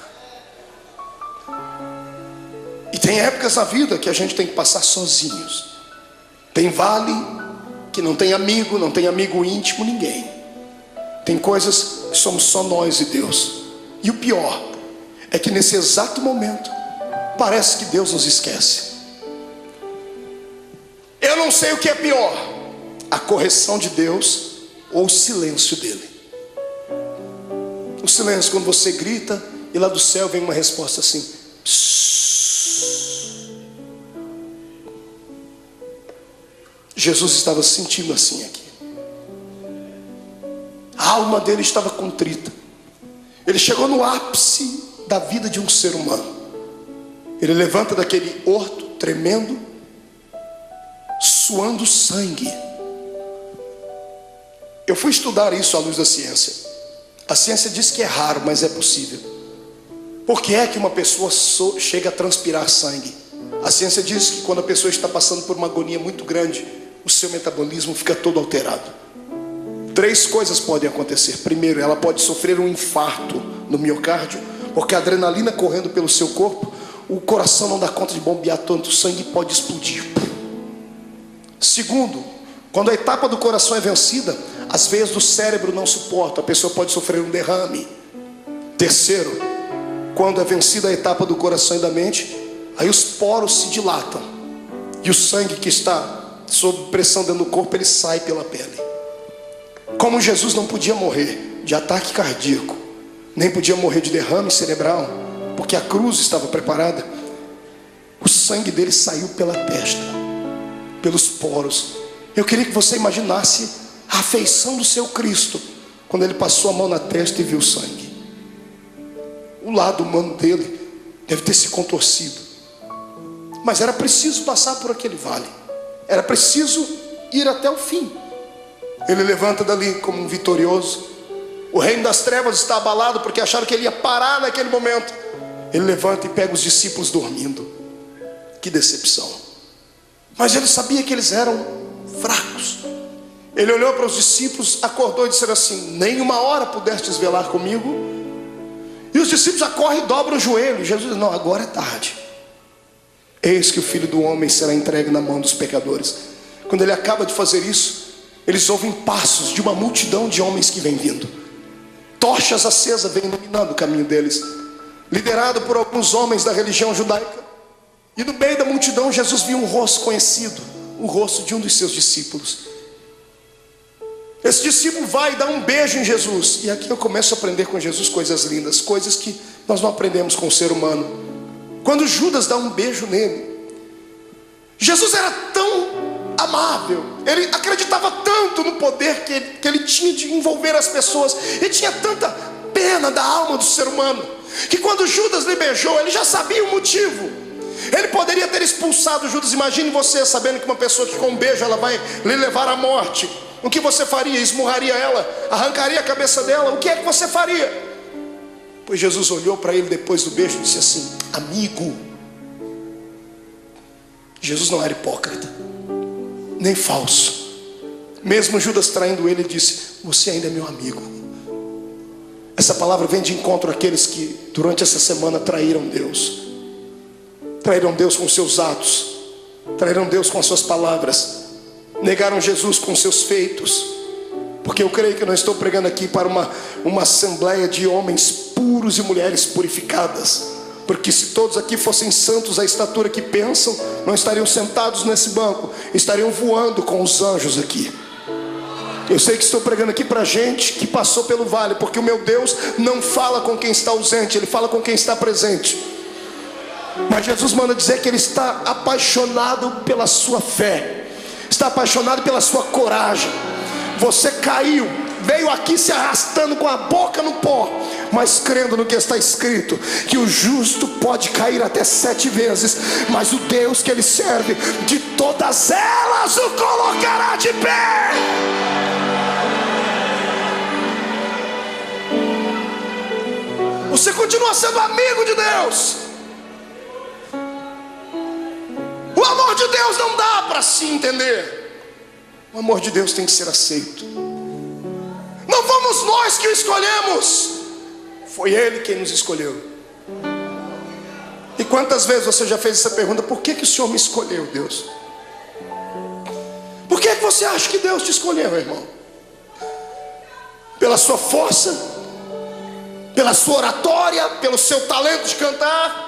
E tem épocas na vida que a gente tem que passar sozinhos. Tem vale que não tem amigo íntimo, ninguém. Tem coisas que somos só nós e Deus. E o pior é que nesse exato momento parece que Deus nos esquece. Eu não sei o que é pior, a correção de Deus ou o silêncio dele. O silêncio, quando você grita e lá do céu vem uma resposta assim: psss. Jesus estava se sentindo assim aqui. A alma dele estava contrita. Ele chegou no ápice da vida de um ser humano. Ele levanta daquele horto tremendo, suando sangue. Eu fui estudar isso à luz da ciência. A ciência diz que é raro, mas é possível. Por que é que uma pessoa chega a transpirar sangue? A ciência diz que quando a pessoa está passando por uma agonia muito grande, o seu metabolismo fica todo alterado. 3 coisas podem acontecer. Primeiro, ela pode sofrer um infarto no miocárdio, porque a adrenalina correndo pelo seu corpo, o coração não dá conta de bombear tanto sangue e pode explodir. Segundo, quando a etapa do coração é vencida, as veias do cérebro não suportam, a pessoa pode sofrer um derrame. Terceiro, quando é vencida a etapa do coração e da mente, aí os poros se dilatam e o sangue que está sob pressão dentro do corpo, ele sai pela pele. Como Jesus não podia morrer de ataque cardíaco, nem podia morrer de derrame cerebral, porque a cruz estava preparada, o sangue dele saiu pela testa, pelos poros. Eu queria que você imaginasse a afeição do seu Cristo quando ele passou a mão na testa e viu o sangue. O lado humano dele deve ter se contorcido, mas era preciso passar por aquele vale, era preciso ir até o fim. Ele levanta dali como um vitorioso. O reino das trevas está abalado porque acharam que ele ia parar naquele momento. Ele levanta e pega os discípulos dormindo. Que decepção. Mas ele sabia que eles eram fracos. Ele olhou para os discípulos, acordou e disse assim: nem uma hora pudestes velar comigo? E os discípulos já correm e dobram o joelho. Jesus diz: não, agora é tarde. Eis que o Filho do Homem será entregue na mão dos pecadores. Quando ele acaba de fazer isso, eles ouvem passos de uma multidão de homens que vem vindo. Tochas acesas vêm iluminando o caminho deles, liderado por alguns homens da religião judaica. E no meio da multidão Jesus viu um rosto conhecido, o rosto de um dos seus discípulos. Esse discípulo vai e dá um beijo em Jesus. E aqui eu começo a aprender com Jesus coisas lindas, coisas que nós não aprendemos com o ser humano. Quando Judas dá um beijo nele, Jesus era tão amável, ele acreditava tanto no poder que ele tinha de envolver as pessoas, e tinha tanta pena da alma do ser humano, que quando Judas lhe beijou, ele já sabia o motivo. Ele poderia ter expulsado Judas. Imagine você sabendo que uma pessoa que com um beijo ela vai lhe levar à morte. O que você faria? Esmurraria ela? Arrancaria a cabeça dela? O que é que você faria? Pois Jesus olhou para ele depois do beijo e disse assim: amigo. Jesus não era hipócrita, nem falso. Mesmo Judas traindo ele, disse: você ainda é meu amigo. Essa palavra vem de encontro àqueles que durante essa semana traíram Deus. Traíram Deus com seus atos, traíram Deus com as suas palavras, negaram Jesus com seus feitos. Porque eu creio que eu não estou pregando aqui para uma assembleia de homens puros e mulheres purificadas, porque se todos aqui fossem santos à estatura que pensam, não estariam sentados nesse banco, estariam voando com os anjos aqui. Eu sei que estou pregando aqui para gente que passou pelo vale, porque o meu Deus não fala com quem está ausente, Ele fala com quem está presente. Mas Jesus manda dizer que Ele está apaixonado pela sua fé, está apaixonado pela sua coragem. Você caiu, veio aqui se arrastando com a boca no pó, mas crendo no que está escrito, que o justo pode cair até 7 vezes, mas o Deus que ele serve, de todas elas o colocará de pé. Você continua sendo amigo de Deus. O amor de Deus não dá para se entender. O amor de Deus tem que ser aceito. Não fomos nós que o escolhemos, foi Ele quem nos escolheu. E quantas vezes você já fez essa pergunta: por que o Senhor me escolheu, Deus? Por que você acha que Deus te escolheu, irmão? Pela sua força? Pela sua oratória? Pelo seu talento de cantar?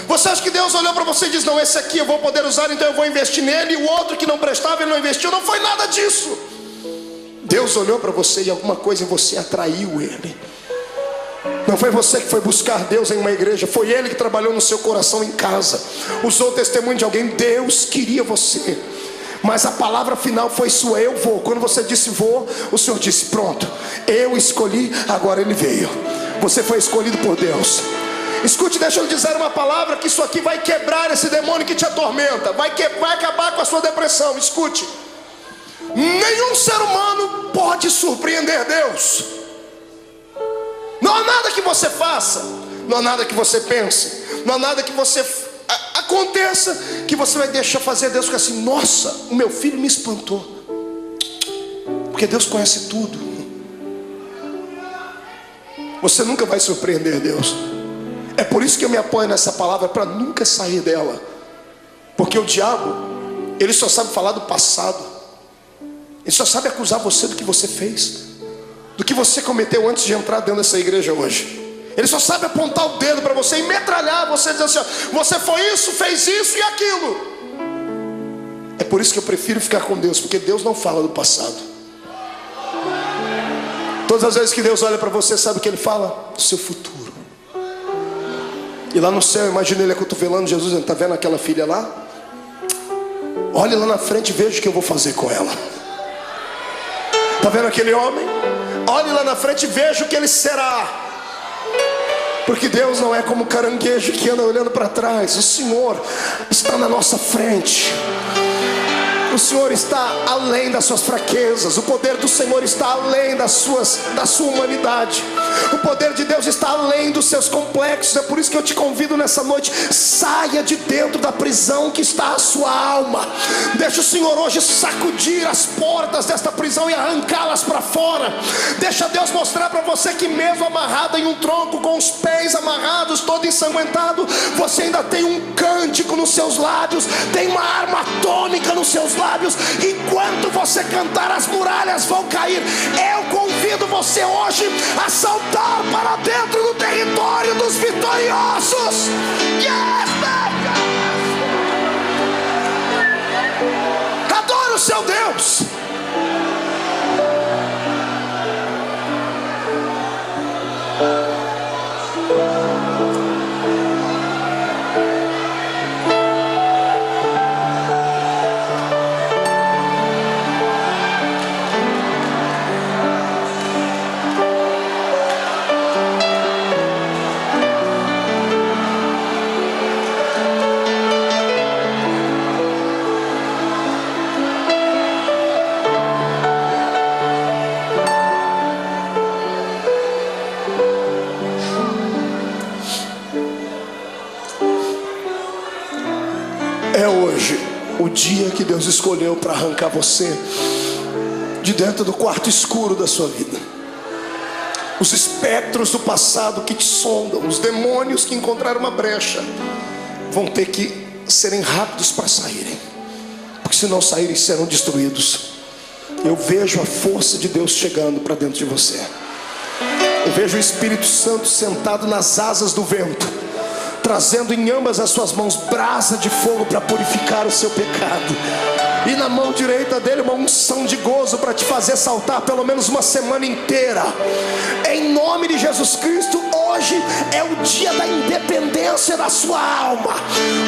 Você acha que Deus olhou para você e disse: não, esse aqui eu vou poder usar, então eu vou investir nele, e o outro que não prestava ele não investiu? Não foi nada disso. Deus olhou para você e alguma coisa em você atraiu Ele. Não foi você que foi buscar Deus em uma igreja, foi Ele que trabalhou no seu coração em casa, usou o testemunho de alguém. Deus queria você, mas a palavra final foi sua: eu vou. Quando você disse vou, o Senhor disse: pronto, eu escolhi, agora Ele veio. Você foi escolhido por Deus. Escute, deixa eu dizer uma palavra, que isso aqui vai quebrar esse demônio que te atormenta, vai acabar com a sua depressão. Escute: nenhum ser humano pode surpreender Deus. Não há nada que você faça, não há nada que você pense, não há nada que você aconteça que você vai deixar fazer Deus ficar assim: nossa, o meu filho me espantou. Porque Deus conhece tudo. Você nunca vai surpreender Deus. É por isso que eu me apoio nessa palavra, para nunca sair dela. Porque o diabo, ele só sabe falar do passado. Ele só sabe acusar você do que você fez, do que você cometeu antes de entrar dentro dessa igreja hoje. Ele só sabe apontar o dedo para você e metralhar você, dizendo assim: você foi isso, fez isso e aquilo. É por isso que eu prefiro ficar com Deus, porque Deus não fala do passado. Todas as vezes que Deus olha para você, sabe o que Ele fala? Do seu futuro. E lá no céu, imagina Ele acotovelando Jesus, está vendo aquela filha lá? Olhe lá na frente e veja o que eu vou fazer com ela. Está vendo aquele homem? Olhe lá na frente e veja o que ele será. Porque Deus não é como caranguejo que anda olhando para trás. O Senhor está na nossa frente. O Senhor está além das suas fraquezas. O poder do Senhor está além da sua humanidade. O poder de Deus está além dos seus complexos. É por isso que eu te convido nessa noite: saia de dentro da prisão que está a sua alma. Deixa o Senhor hoje sacudir as portas desta prisão e arrancá-las para fora. Deixa Deus mostrar para você que mesmo amarrado em um tronco, com os pés amarrados, todo ensanguentado, você ainda tem um cântico nos seus lábios, tem uma arma atômica nos seus lábios. Enquanto você cantar, as muralhas vão cair. Eu convido você hoje a saltar para dentro do território dos vitoriosos. Yes, adore o seu Deus. É hoje o dia que Deus escolheu para arrancar você de dentro do quarto escuro da sua vida. Os espectros do passado que te sondam, os demônios que encontraram uma brecha, vão ter que serem rápidos para saírem, porque se não saírem serão destruídos. Eu vejo a força de Deus chegando para dentro de você. Eu vejo o Espírito Santo sentado nas asas do vento, trazendo em ambas as suas mãos brasa de fogo para purificar o seu pecado. e na mão direita dele uma unção de gozo para te fazer saltar pelo menos uma semana inteira. Em nome de Jesus Cristo, hoje é o dia da independência da sua alma.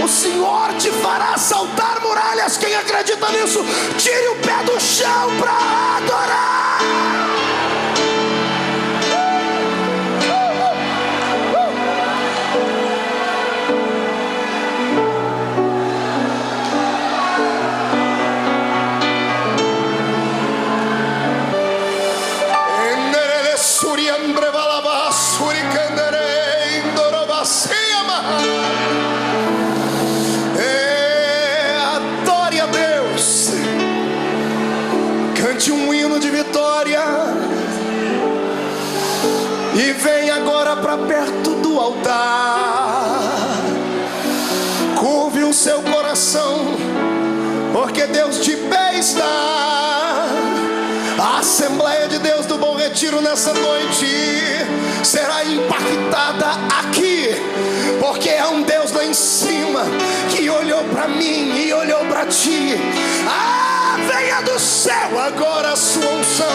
O Senhor te fará saltar muralhas. Quem acredita nisso, tire o pé do chão para adorar. Adore a Deus, cante um hino de vitória e vem agora para perto do altar. Curve o seu coração, porque Deus de pé está. A Assembleia de Deus do Bom Retiro nessa noite será impactada aqui, porque é um Deus lá em cima que olhou para mim e olhou para ti. Venha do céu agora a sua unção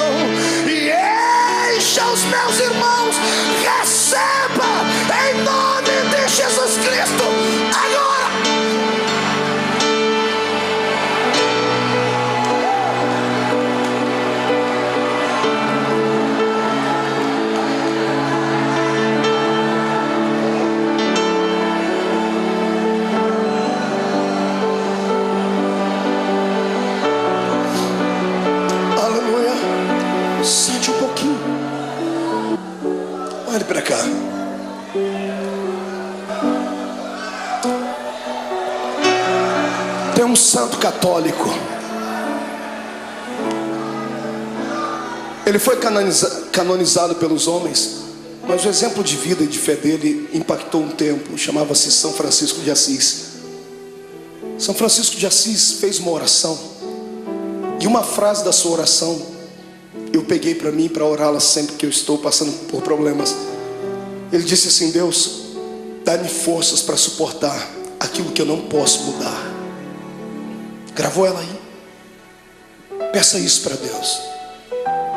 e encha os meus irmãos. Receba em nome de Jesus Cristo agora. Sente um pouquinho. Olhe para cá. Tem um santo católico. Ele foi canonizado pelos homens, mas o exemplo de vida e de fé dele impactou um tempo. Chamava-se São Francisco de Assis. São Francisco de Assis fez uma oração, e uma frase da sua oração eu peguei para mim, para orá-la sempre que eu estou passando por problemas. Ele disse assim: Deus, dá-me forças para suportar aquilo que eu não posso mudar. Gravou ela aí? Peça isso para Deus.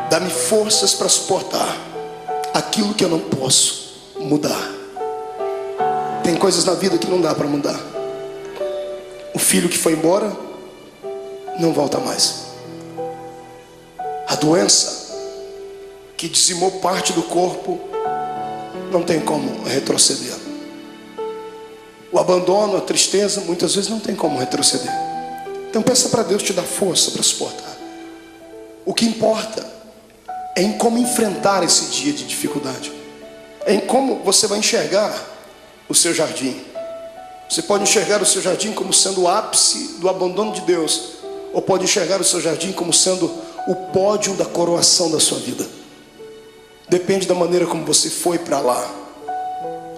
Dá-me forças para suportar aquilo que eu não posso mudar. Tem coisas na vida que não dá para mudar. O filho que foi embora não volta mais. A doença que dizimou parte do corpo não tem como retroceder. O abandono, a tristeza, muitas vezes não tem como retroceder. Então peça para Deus te dar força para suportar. O que importa é em como enfrentar esse dia de dificuldade. É em como você vai enxergar o seu jardim. Você pode enxergar o seu jardim como sendo o ápice do abandono de Deus, ou pode enxergar o seu jardim como sendo o pódio da coroação da sua vida. Depende da maneira como você foi para lá.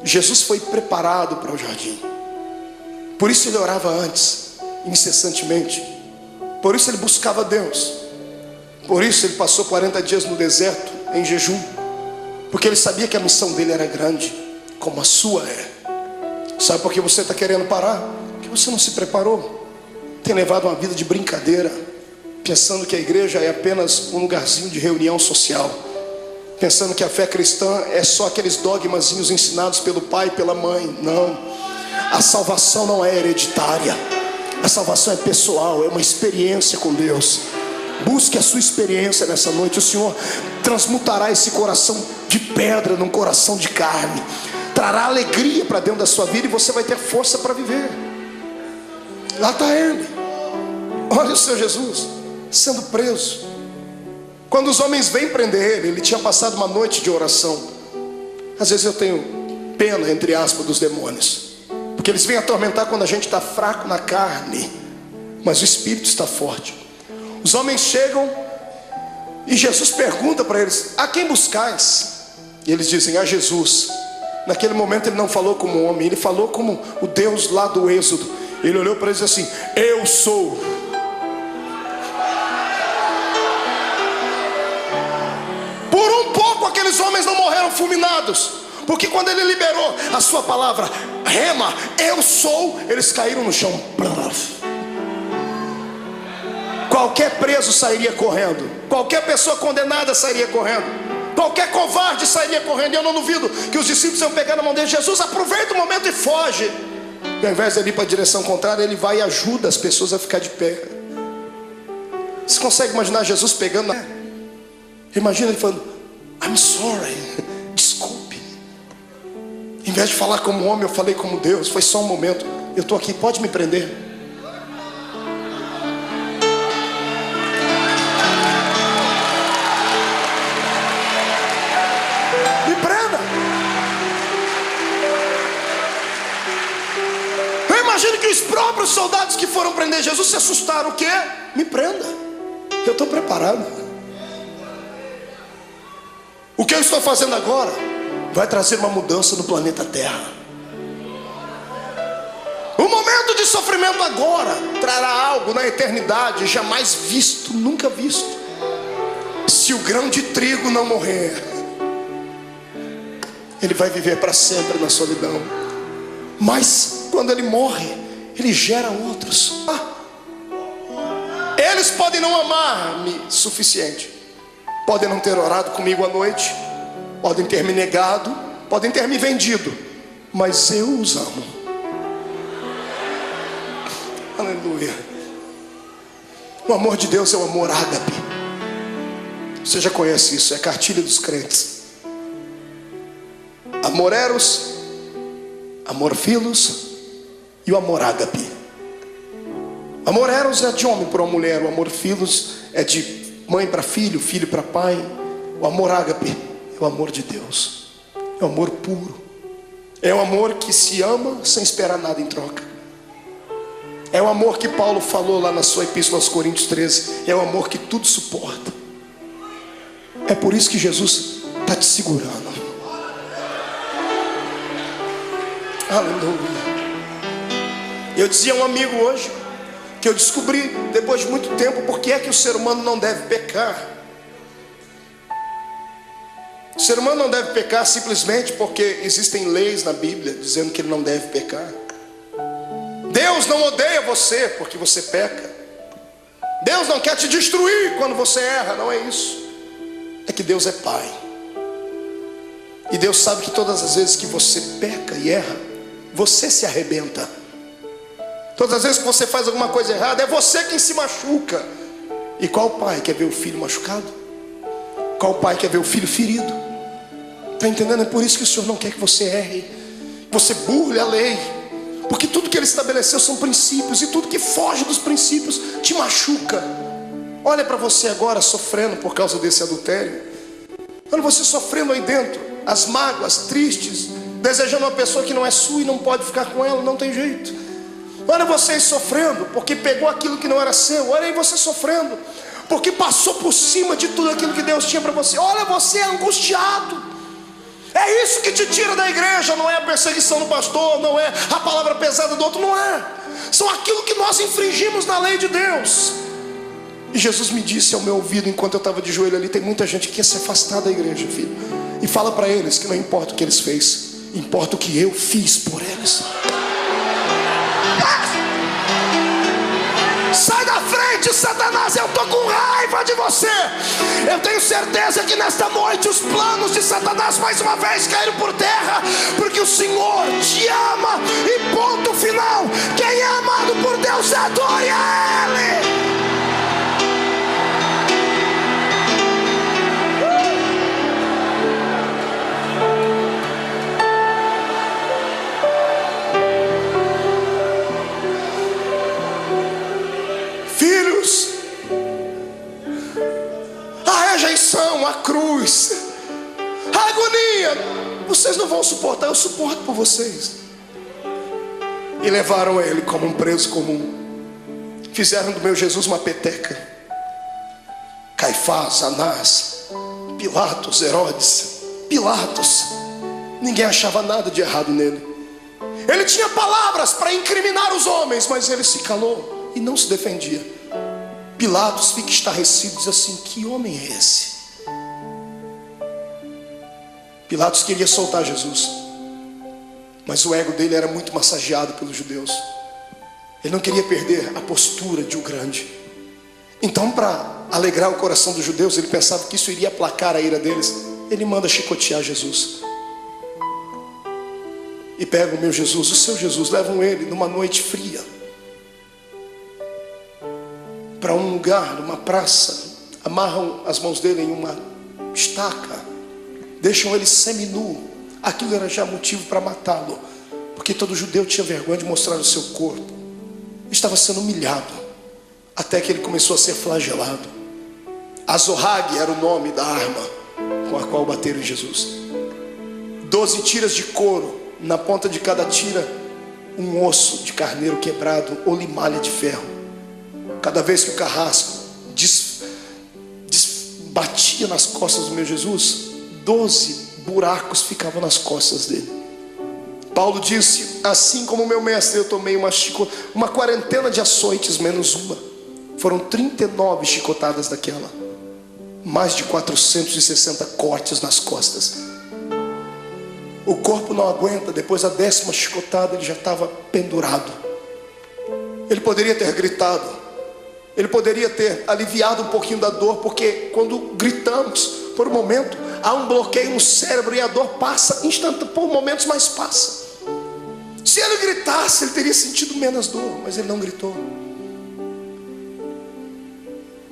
Jesus foi preparado para o jardim. Por isso ele orava antes, incessantemente. Por isso ele buscava Deus. Por isso ele passou 40 dias no deserto em jejum, porque ele sabia que a missão dele era grande, como a sua é. Sabe por que você está querendo parar? Porque você não se preparou. Tem levado uma vida de brincadeira, pensando que a igreja é apenas um lugarzinho de reunião social, pensando que a fé cristã é só aqueles dogmazinhos ensinados pelo pai e pela mãe. Não, a salvação não é hereditária. A salvação é pessoal, é uma experiência com Deus. Busque a sua experiência nessa noite. O Senhor transmutará esse coração de pedra num coração de carne, trará alegria para dentro da sua vida, e você vai ter força para viver. Lá está Ele. Olha o Senhor Jesus sendo preso. Quando os homens vêm prender ele tinha passado uma noite de oração. Às vezes eu tenho pena, entre aspas, dos demônios, porque eles vêm atormentar quando a gente está fraco na carne, mas o espírito está forte. Os homens chegam e Jesus pergunta para eles: a quem buscais? E eles dizem: a Jesus. Naquele momento ele não falou como homem, ele falou como o Deus lá do Êxodo. Ele olhou para eles assim: eu sou. Por um pouco aqueles homens não morreram fulminados, porque quando ele liberou a sua palavra, rema, eu sou, eles caíram no chão. qualquer preso sairia correndo, qualquer pessoa condenada sairia correndo, qualquer covarde sairia correndo. E eu não duvido que os discípulos iam pegar na mão dele: Jesus, aproveita o momento e foge. E ao invés de ele ir para a direção contrária, ele vai e ajuda as pessoas a ficar de pé. Você consegue imaginar Jesus pegando Imagina ele falando: I'm sorry, desculpe. Em vez de falar como homem, eu falei como Deus. Foi só um momento, eu estou aqui, pode me prender. Me prenda. Eu imagino que os próprios soldados que foram prender Jesus se assustaram. O quê? Me prenda, eu estou preparado. O que eu estou fazendo agora vai trazer uma mudança no planeta Terra. O momento de sofrimento agora trará algo na eternidade jamais visto, nunca visto. Se o grão de trigo não morrer, ele vai viver para sempre na solidão. Mas quando ele morre, ele gera outros. Eles podem não amar-me suficiente, podem não ter orado comigo à noite, podem ter me negado, podem ter me vendido, mas eu os amo. Aleluia. O amor de Deus é o amor ágape. Você já conhece isso, é a cartilha dos crentes. Amor eros, amor filos e o amor ágape. Amor eros é de homem para uma mulher, o amor filos é de mãe para filho, filho para pai. O amor ágape é o amor de Deus, é o amor puro, é o amor que se ama sem esperar nada em troca. É o amor que Paulo falou lá na sua epístola aos Coríntios 13. É o amor que tudo suporta. É por isso que Jesus está te segurando. Aleluia. Eu dizia a um amigo hoje que eu descobri depois de muito tempo por que é que o ser humano não deve pecar. O ser humano não deve pecar simplesmente porque existem leis na Bíblia dizendo que ele não deve pecar. Deus não odeia você porque você peca. Deus não quer te destruir quando você erra, não é isso. É que Deus é Pai. E Deus sabe que todas as vezes que você peca e erra, você se arrebenta. Todas as vezes que você faz alguma coisa errada, é você quem se machuca. E qual pai quer ver o filho machucado? Qual pai quer ver o filho ferido? Está entendendo? É por isso que o Senhor não quer que você erre, que você burle a lei. Porque tudo que Ele estabeleceu são princípios, e tudo que foge dos princípios te machuca. Olha para você agora sofrendo por causa desse adultério. Olha você sofrendo aí dentro, as mágoas, tristes, desejando uma pessoa que não é sua e não pode ficar com ela, não tem jeito. Olha vocês sofrendo porque pegou aquilo que não era seu. Olha aí você sofrendo porque passou por cima de tudo aquilo que Deus tinha para você. Olha você angustiado. É isso que te tira da igreja. Não é a perseguição do pastor, não é a palavra pesada do outro, não é. São aquilo que nós infringimos na lei de Deus. E Jesus me disse ao meu ouvido enquanto eu estava de joelho ali: tem muita gente que quer se afastar da igreja, filho. E fala para eles que não importa o que eles fez, importa o que eu fiz por eles. Sai da frente, Satanás, eu estou com raiva de você. Eu tenho certeza que nesta noite os planos de Satanás mais uma vez caíram por terra, porque o Senhor te ama. E ponto final. Quem é amado por Deus, adore a Ele. Filhos, a rejeição, a cruz, a agonia, vocês não vão suportar, eu suporto por vocês. E levaram ele como um preso comum. Fizeram do meu Jesus uma peteca. Caifás, Anás, Pilatos, Herodes, Pilatos. Ninguém achava nada de errado nele. Ele tinha palavras para incriminar os homens, mas ele se calou e não se defendia. Pilatos fica estarrecido e diz assim: que homem é esse? Pilatos queria soltar Jesus, mas o ego dele era muito massageado pelos judeus. Ele não queria perder a postura de um grande. Então, para alegrar o coração dos judeus, ele pensava que isso iria aplacar a ira deles. Ele manda chicotear Jesus. E pegam o meu Jesus, o seu Jesus, levam ele numa noite fria para um lugar, numa praça, amarram as mãos dele em uma estaca, deixam ele seminu. Aquilo era já motivo para matá-lo, porque todo judeu tinha vergonha de mostrar o seu corpo. Estava sendo humilhado, até que ele começou a ser flagelado. Azorrague era o nome da arma com a qual bateram em Jesus. 12 tiras de couro, na ponta de cada tira um osso de carneiro quebrado ou limalha de ferro. Cada vez que o carrasco batia nas costas do meu Jesus, 12 buracos ficavam nas costas dele. Paulo disse: assim como meu mestre, eu tomei uma quarentena de açoites menos uma. Foram 39 chicotadas daquela, mais de 460 cortes nas costas. O corpo não aguenta. Depois da 10ª chicotada, ele já estava pendurado. Ele poderia ter gritado, ele poderia ter aliviado um pouquinho da dor, porque quando gritamos, por um momento, há um bloqueio no cérebro e a dor passa por momentos, mas passa. Se ele gritasse, ele teria sentido menos dor, mas ele não gritou.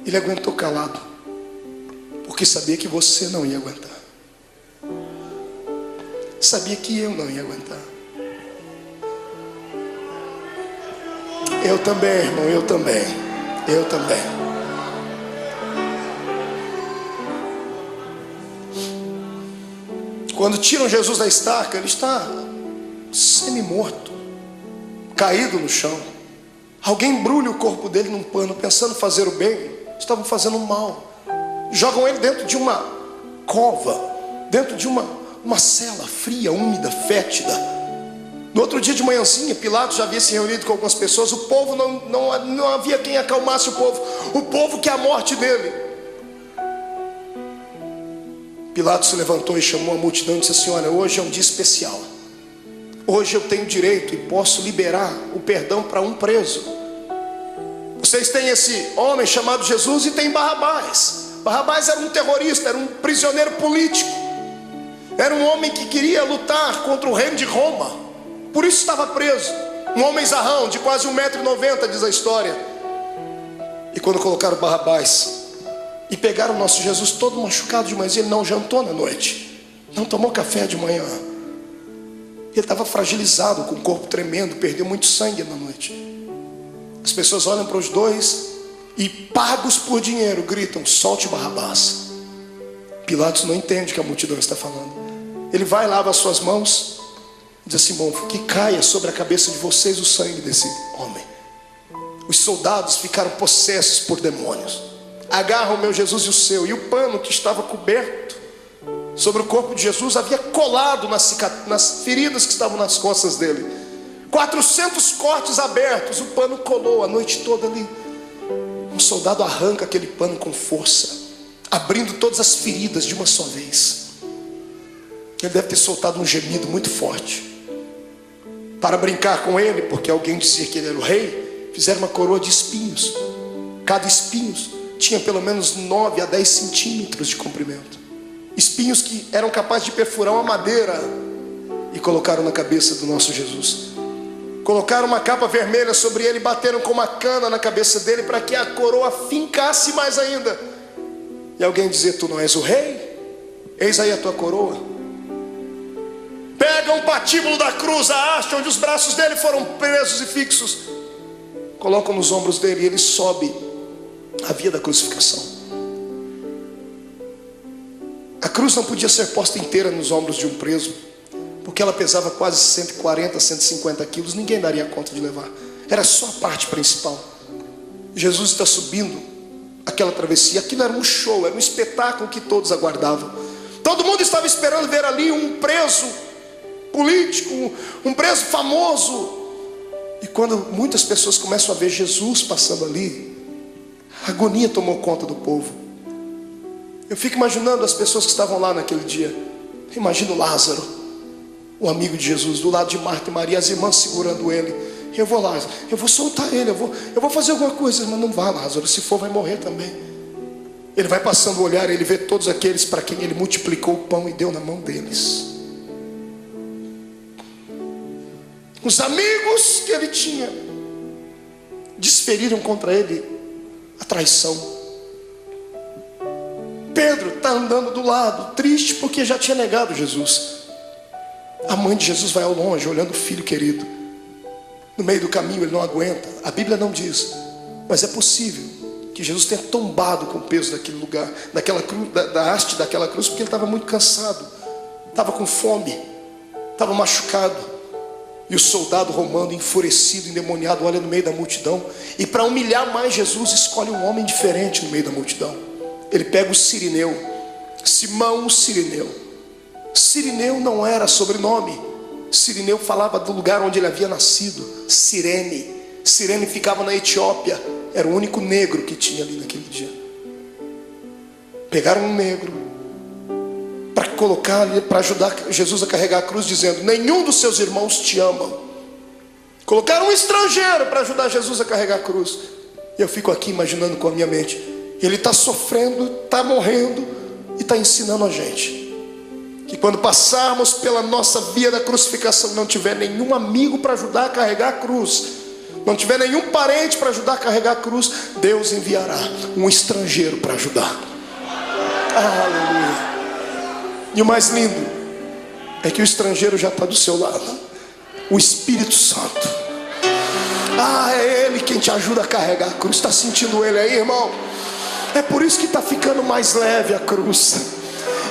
Ele aguentou calado, porque sabia que você não ia aguentar. Sabia que eu não ia aguentar. Eu também, irmão, eu também. Quando tiram Jesus da estaca, ele está semi-morto, caído no chão. Alguém embrulha o corpo dele num pano, pensando fazer o bem, estavam fazendo o mal. Jogam ele dentro de uma cova, dentro de uma cela fria, úmida, fétida. No outro dia de manhãzinha, Pilatos já havia se reunido com algumas pessoas. O povo não havia quem acalmasse o povo. O povo quer a morte dele. Pilatos se levantou e chamou a multidão e disse assim: olha, hoje é um dia especial. Hoje eu tenho direito e posso liberar o perdão para um preso. Vocês têm esse homem chamado Jesus e tem Barrabás. Barrabás era um terrorista, era um prisioneiro político. Era um homem que queria lutar contra o reino de Roma. Por isso estava preso. Um homem zarrão, de quase 1,90 m, diz a história. E quando colocaram Barrabás e pegaram o nosso Jesus todo machucado de manhã, ele não jantou na noite, não tomou café de manhã. Ele estava fragilizado, com o corpo tremendo, perdeu muito sangue na noite. As pessoas olham para os dois e, pagos por dinheiro, gritam: solte Barrabás. Pilatos não entende o que a multidão está falando. Ele vai, lava as suas mãos, diz assim: bom, que caia sobre a cabeça de vocês o sangue desse homem. Os soldados ficaram possessos por demônios. Agarram o meu Jesus e o seu, e o pano que estava coberto sobre o corpo de Jesus havia colado nas feridas que estavam nas costas dele. 400 cortes abertos, o pano colou a noite toda ali. Um soldado arranca aquele pano com força, abrindo todas as feridas de uma só vez. Ele deve ter soltado um gemido muito forte. Para brincar com ele, porque alguém dizia que ele era o rei, fizeram uma coroa de espinhos. Cada espinho tinha pelo menos 9 a 10 centímetros de comprimento. Espinhos que eram capazes de perfurar uma madeira. E colocaram na cabeça do nosso Jesus. Colocaram uma capa vermelha sobre ele e bateram com uma cana na cabeça dele, para que a coroa fincasse mais ainda. E alguém dizia: tu não és o rei? Eis aí a tua coroa. Pegam o patíbulo da cruz, a haste onde os braços dele foram presos e fixos, colocam nos ombros dele, e ele sobe a via da crucificação. A cruz não podia ser posta inteira nos ombros de um preso, porque ela pesava quase 140, 150 quilos. Ninguém daria conta de levar. Era só a parte principal. Jesus está subindo aquela travessia. Aquilo era um show, era um espetáculo que todos aguardavam. Todo mundo estava esperando ver ali um preso político, um preso famoso. E quando muitas pessoas começam a ver Jesus passando ali, a agonia tomou conta do povo. Eu fico imaginando as pessoas que estavam lá naquele dia. Imagino Lázaro, o amigo de Jesus, do lado de Marta e Maria, as irmãs segurando ele. Eu vou lá, eu vou soltar ele, eu vou fazer alguma coisa. Mas não vá, Lázaro, se for vai morrer também. Ele vai passando o olhar, ele vê todos aqueles para quem ele multiplicou o pão e deu na mão deles. Os amigos que ele tinha desferiram contra ele a traição. Pedro está andando do lado, triste porque já tinha negado Jesus. A mãe de Jesus vai ao longe, olhando o filho querido. No meio do caminho ele não aguenta. A Bíblia não diz, mas é possível que Jesus tenha tombado com o peso daquele lugar, daquela cruz, da haste daquela cruz, porque ele estava muito cansado, estava com fome, estava machucado. E o soldado romano, enfurecido, endemoniado, olha no meio da multidão, e para humilhar mais Jesus, escolhe um homem diferente no meio da multidão. Ele pega o Cirineu, Simão o Cirineu. Cirineu não era sobrenome. Cirineu falava do lugar onde ele havia nascido, Cirene. Cirene ficava na Etiópia. Era o único negro que tinha ali naquele dia. Pegaram um negro para colocar ali, para ajudar Jesus a carregar a cruz, dizendo: nenhum dos seus irmãos te amam. Colocaram um estrangeiro para ajudar Jesus a carregar a cruz. E eu fico aqui imaginando com a minha mente, ele está sofrendo, está morrendo e está ensinando a gente que quando passarmos pela nossa via da crucificação, não tiver nenhum amigo para ajudar a carregar a cruz, não tiver nenhum parente para ajudar a carregar a cruz, Deus enviará um estrangeiro para ajudar. Aleluia. E o mais lindo é que o estrangeiro já está do seu lado, o Espírito Santo. É Ele quem te ajuda a carregar a cruz. Está sentindo Ele aí, irmão? É por isso que está ficando mais leve a cruz.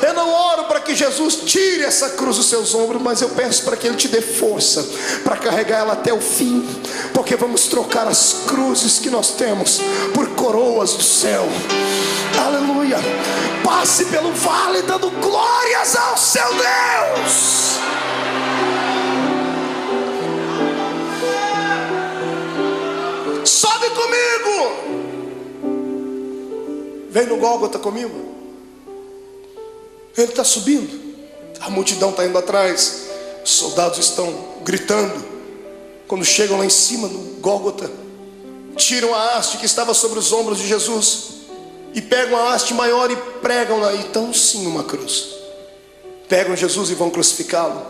Eu não oro para que Jesus tire essa cruz dos seus ombros, mas eu peço para que Ele te dê força para carregar ela até o fim, porque vamos trocar as cruzes que nós temos por coroas do céu. Aleluia. Passe pelo vale dando glórias ao seu Deus. Sobe comigo. Vem no Gólgota comigo. Ele está subindo, a multidão está indo atrás, os soldados estão gritando. Quando chegam lá em cima no Gólgota, tiram a haste que estava sobre os ombros de Jesus e pegam a haste maior e pregam lá, então sim uma cruz. Pegam Jesus e vão crucificá-lo.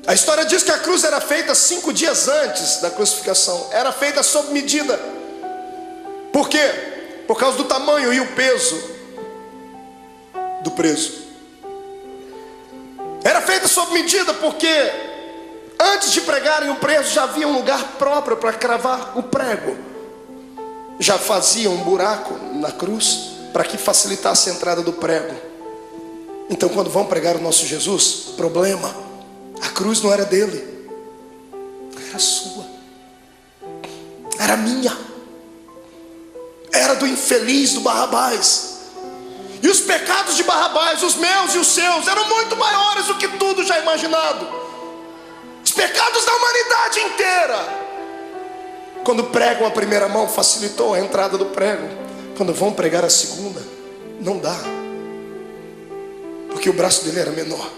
A história diz que a cruz era feita 5 dias antes da crucificação, era feita sob medida. Por quê? Por causa do tamanho e o peso do preso. Era feita sob medida porque antes de pregarem o preso já havia um lugar próprio para cravar o prego. Já faziam um buraco na cruz para que facilitasse a entrada do prego. Então quando vão pregar o nosso Jesus, problema, a cruz não era dele, era sua, era minha, era do infeliz, do Barrabás. E os pecados de Barrabás, os meus e os seus, eram muito maiores do que tudo já imaginado. Os pecados da humanidade inteira. Quando pregam a primeira mão, facilitou a entrada do prego. Quando vão pregar a segunda, não dá, porque o braço dele era menor.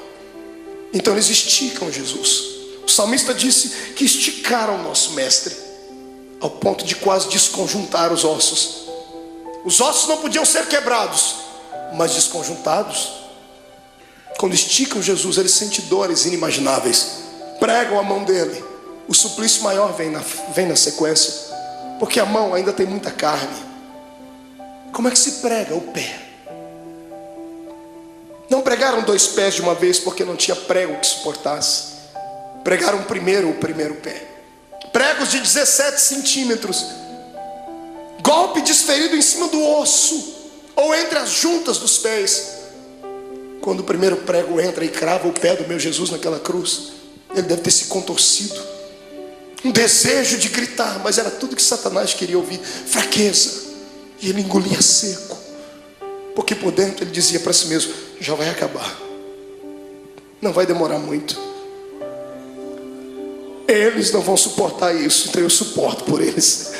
Então eles esticam Jesus. O salmista disse que esticaram o nosso mestre, ao ponto de quase desconjuntar os ossos. Os ossos não podiam ser quebrados, mas desconjuntados. Quando esticam Jesus, ele sente dores inimagináveis. Pregam a mão dele, o suplício maior vem na sequência, porque a mão ainda tem muita carne. Como é que se prega o pé? Não pregaram 2 pés de uma vez, porque não tinha prego que suportasse. Pregaram primeiro o primeiro pé. Pregos de 17 centímetros, golpe desferido em cima do osso, ou entre as juntas dos pés. Quando o primeiro prego entra e crava o pé do meu Jesus naquela cruz, ele deve ter se contorcido, um desejo de gritar, mas era tudo que Satanás queria ouvir, fraqueza. E ele engolia seco, porque por dentro ele dizia para si mesmo: já vai acabar, não vai demorar muito, eles não vão suportar isso, então eu suporto por eles.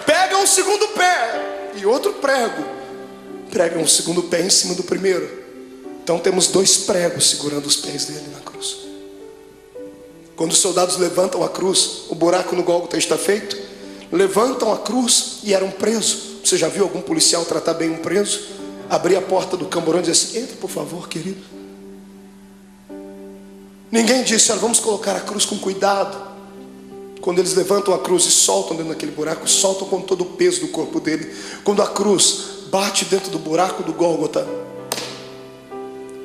Pega um segundo pé e outro prego, prega um segundo pé em cima do primeiro. Então temos 2 pregos segurando os pés dele na cruz. Quando os soldados levantam a cruz, o buraco no Gólgota está feito. Levantam a cruz e era um preso. Você já viu algum policial tratar bem um preso? Abrir a porta do camburão e dizer assim: entra por favor, querido. Ninguém disse: olha, vamos colocar a cruz com cuidado. Quando eles levantam a cruz e soltam dentro daquele buraco, soltam com todo o peso do corpo dele. Quando a cruz bate dentro do buraco do Gólgota,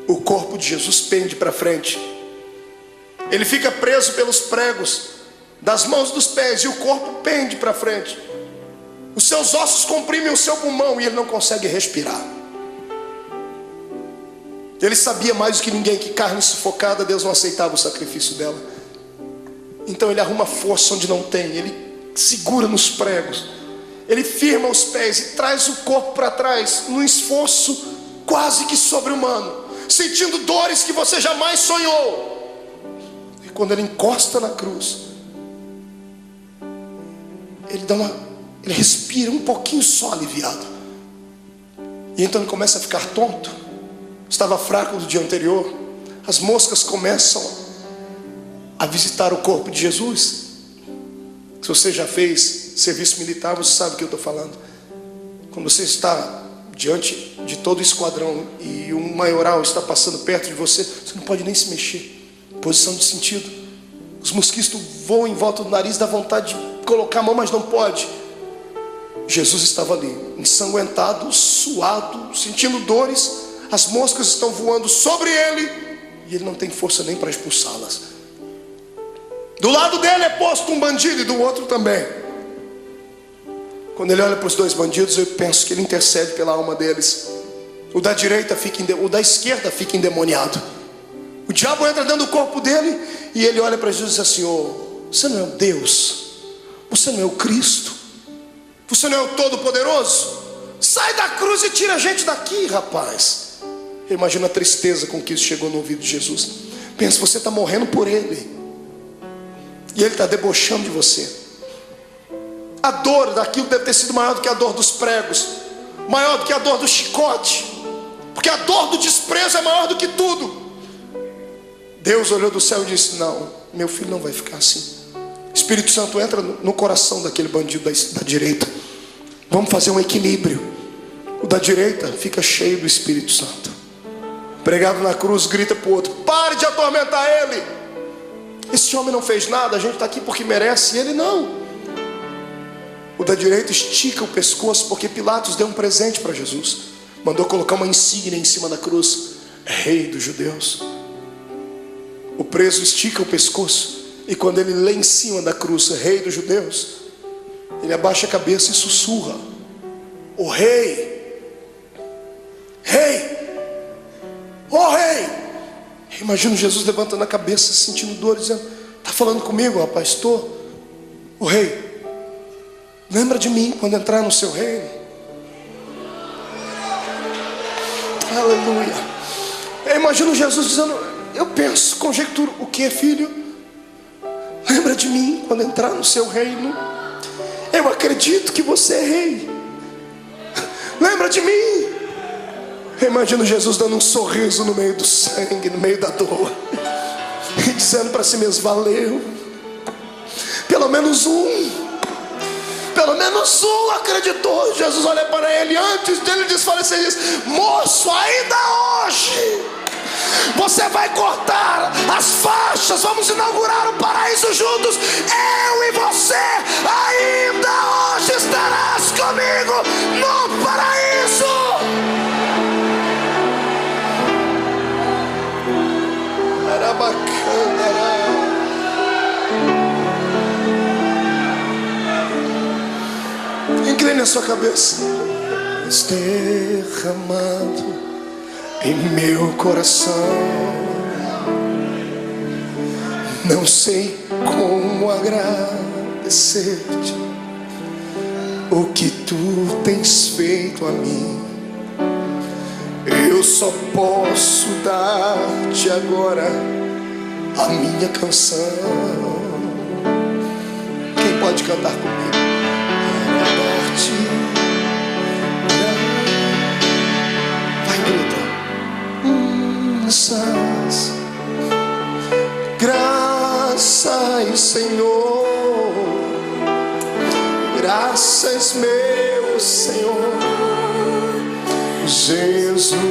o corpo de Jesus pende para frente. Ele fica preso pelos pregos das mãos e dos pés, e o corpo pende para frente. Os seus ossos comprimem o seu pulmão e ele não consegue respirar. Ele sabia mais do que ninguém que carne sufocada, Deus não aceitava o sacrifício dela. Então ele arruma força onde não tem, ele segura nos pregos, ele firma os pés e traz o corpo para trás, num esforço quase que sobre-humano, sentindo dores que você jamais sonhou. E quando ele encosta na cruz, ele respira um pouquinho só aliviado. E então ele começa a ficar tonto. Estava fraco do dia anterior. As moscas começam a visitar o corpo de Jesus. Se você já fez serviço militar, você sabe o que eu estou falando. Quando você está diante de todo o esquadrão e um maioral está passando perto de você, você não pode nem se mexer. Posição de sentido. Os mosquitos voam em volta do nariz, dá vontade de colocar a mão, mas não pode. Jesus estava ali, ensanguentado, suado, sentindo dores. As moscas estão voando sobre ele e ele não tem força nem para expulsá-las. Do lado dele é posto um bandido e do outro também. Quando ele olha para os dois bandidos, eu penso que ele intercede pela alma deles. O da direita o da esquerda fica endemoniado. O diabo entra dentro do corpo dele e ele olha para Jesus e diz assim: oh, você não é o Deus, você não é o Cristo, você não é o Todo-Poderoso? Sai da cruz e tira a gente daqui, rapaz. Eu imagino a tristeza com que isso chegou no ouvido de Jesus. Pensa, você está morrendo por ele e ele está debochando de você. A dor daquilo deve ter sido maior do que a dor dos pregos, maior do que a dor do chicote, porque a dor do desprezo é maior do que tudo. Deus olhou do céu e disse: não, meu filho não vai ficar assim. Espírito Santo entra no coração daquele bandido da direita. Vamos fazer um equilíbrio. O da direita fica cheio do Espírito Santo. Pregado na cruz, grita para o outro: pare de atormentar ele. Esse homem não fez nada, a gente está aqui porque merece, ele não. O da direita estica o pescoço, porque Pilatos deu um presente para Jesus. Mandou colocar uma insígnia em cima da cruz: Rei dos Judeus. O preso estica o pescoço, e quando ele lê em cima da cruz Rei dos Judeus, ele abaixa a cabeça e sussurra: o Rei, Rei, ó Rei. Imagino Jesus levantando a cabeça, sentindo dor, dizendo: está falando comigo, rapaz? Estou. O Rei, lembra de mim quando entrar no seu reino. Aleluia. Eu imagino Jesus dizendo: eu penso, conjecturo: o que, filho? Lembra de mim quando entrar no seu reino. Eu acredito que você é rei. Lembra de mim. Eu imagino Jesus dando um sorriso no meio do sangue, no meio da dor, e dizendo para si mesmo: valeu. Pelo menos um acreditou. Jesus olha para ele antes dele desfalecer e diz: moço, ainda hoje você vai cortar as faixas, vamos inaugurar o paraíso juntos. Eu e você, ainda hoje estarás comigo no paraíso. Era bacana, incline a sua cabeça. Derramado em meu coração, não sei como agradecer-te o que tu tens feito a mim. Eu só posso dar-te agora a minha canção. Quem pode cantar comigo? Graças Senhor. Graças, meu Senhor Jesus.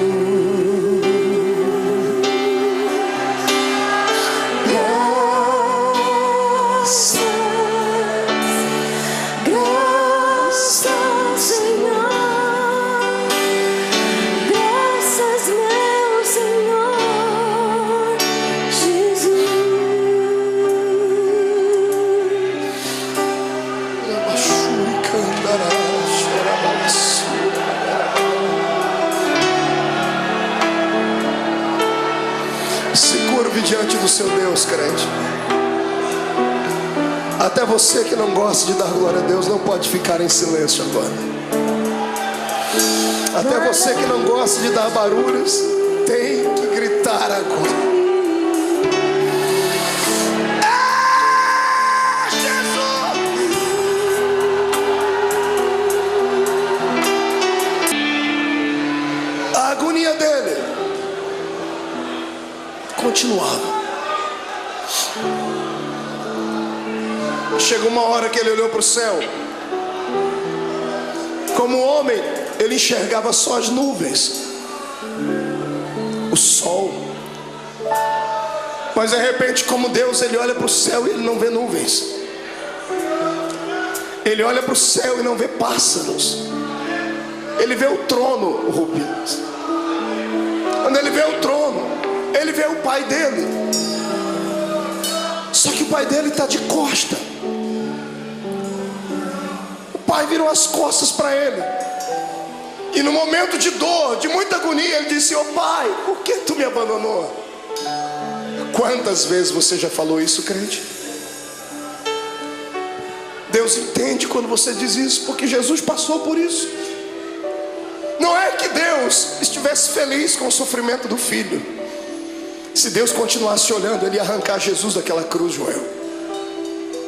Diante do seu Deus, crente. Até você que não gosta de dar glória a Deus não pode ficar em silêncio agora. Até você que não gosta de dar barulhos tem que gritar agora. A agonia dele continuava. Chegou uma hora que ele olhou para o céu. Como homem, ele enxergava só as nuvens, o sol. Mas de repente, como Deus, ele olha para o céu e ele não vê nuvens. Ele olha para o céu e não vê pássaros. Ele vê o trono, Rupinas. Quando ele vê o trono, ele vê o pai dele. Só que o pai dele está de costa. O pai virou as costas para ele. E no momento de dor, de muita agonia, ele disse: "Ô pai, por que tu me abandonou?" Quantas vezes você já falou isso, crente? Deus entende quando você diz isso, porque Jesus passou por isso. Não é que Deus estivesse feliz com o sofrimento do filho. Se Deus continuasse olhando, ele ia arrancar Jesus daquela cruz, Joel.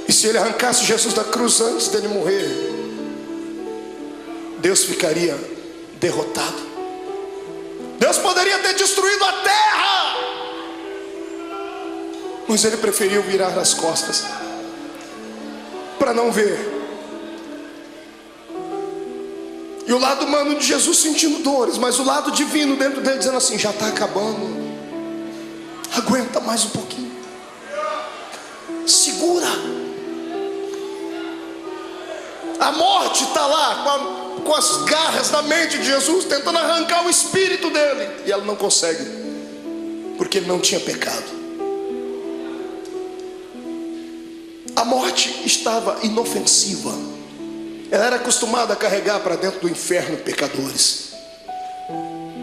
E se ele arrancasse Jesus da cruz antes dele morrer, Deus ficaria derrotado. Deus poderia ter destruído a terra, mas ele preferiu virar as costas para não ver. E o lado humano de Jesus sentindo dores, mas o lado divino dentro dele dizendo assim: já está acabando, aguenta mais um pouquinho, segura. A morte está lá com as garras da mente de Jesus, tentando arrancar o espírito dele, e ela não consegue, porque ele não tinha pecado. A morte estava inofensiva. Ela era acostumada a carregar para dentro do inferno pecadores.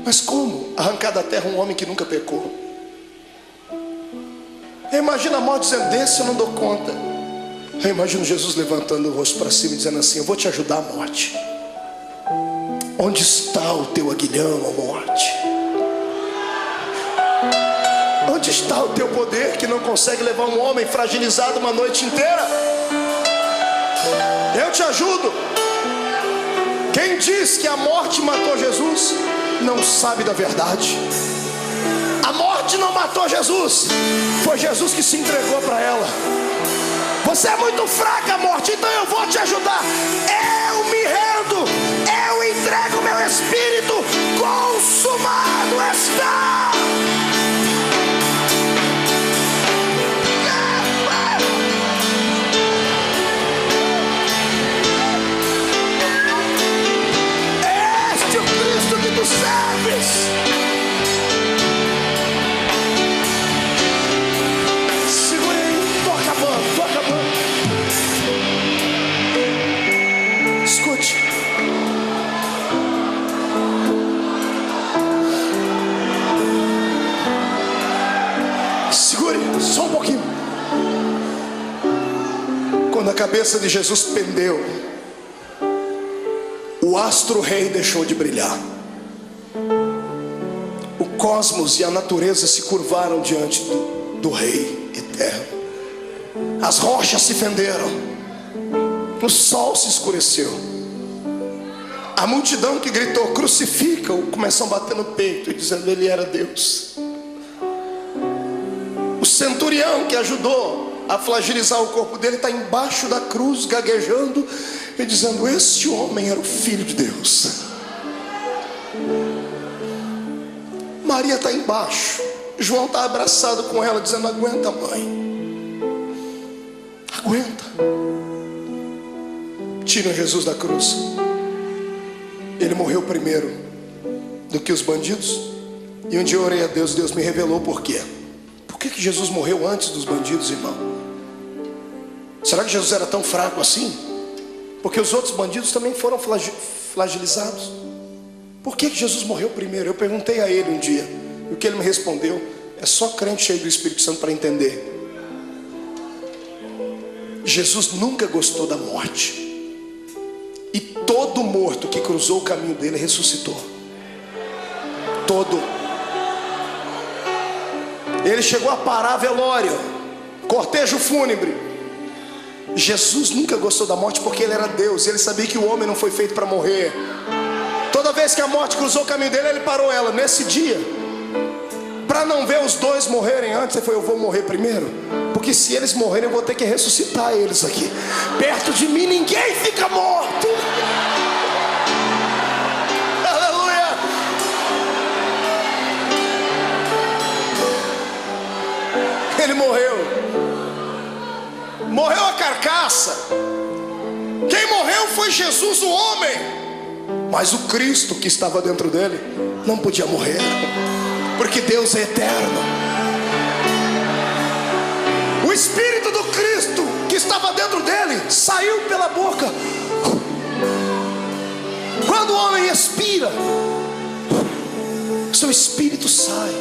Mas como arrancar da terra um homem que nunca pecou? Eu imagino a morte dizendo: desse eu não dou conta. Eu imagino Jesus levantando o rosto para cima e dizendo assim: eu vou te ajudar, a morte. Onde está o teu aguilhão, a morte? Onde está o teu poder que não consegue levar um homem fragilizado uma noite inteira? Eu te ajudo. Quem diz que a morte matou Jesus não sabe da verdade. A morte não matou Jesus, foi Jesus que se entregou para ela. Você é muito fraca, morte, então eu vou te ajudar. Eu me rendo, eu entrego meu espírito, consumado está. Este é o Cristo que tu serves. Escute. Segure só um pouquinho. Quando a cabeça de Jesus pendeu, o astro-rei deixou de brilhar. O cosmos e a natureza se curvaram diante do Rei eterno. As rochas se fenderam. O sol se escureceu. A multidão que gritou: crucifica-o, começou a bater no peito e dizendo: ele era Deus. O centurião que ajudou a flagilizar o corpo dele, está embaixo da cruz, gaguejando e dizendo: esse homem era o Filho de Deus. Maria está embaixo, João está abraçado com ela, dizendo: aguenta, mãe, aguenta. Tiram Jesus da cruz. Ele morreu primeiro do que os bandidos. E um dia eu orei a Deus, Deus me revelou por quê. Por que Jesus morreu antes dos bandidos, irmão? Será que Jesus era tão fraco assim? Porque os outros bandidos também foram flagilizados. Por que Jesus morreu primeiro? Eu perguntei a ele um dia, e o que ele me respondeu: é só crente cheio do Espírito Santo para entender. Jesus nunca gostou da morte. E todo morto que cruzou o caminho dele ressuscitou. Todo. Ele chegou a parar velório, cortejo fúnebre. Jesus nunca gostou da morte porque ele era Deus. Ele sabia que o homem não foi feito para morrer. Toda vez que a morte cruzou o caminho dele, ele parou ela. Nesse dia, para não ver os dois morrerem antes, ele falou: eu vou morrer primeiro, porque se eles morrerem eu vou ter que ressuscitar eles aqui. Perto de mim ninguém fica morto. Aleluia. Ele morreu. Morreu a carcaça. Quem morreu foi Jesus, o homem. Mas o Cristo que estava dentro dele não podia morrer, porque Deus é eterno. O Espírito do Cristo que estava dentro dele saiu pela boca. Quando o homem expira, seu espírito sai.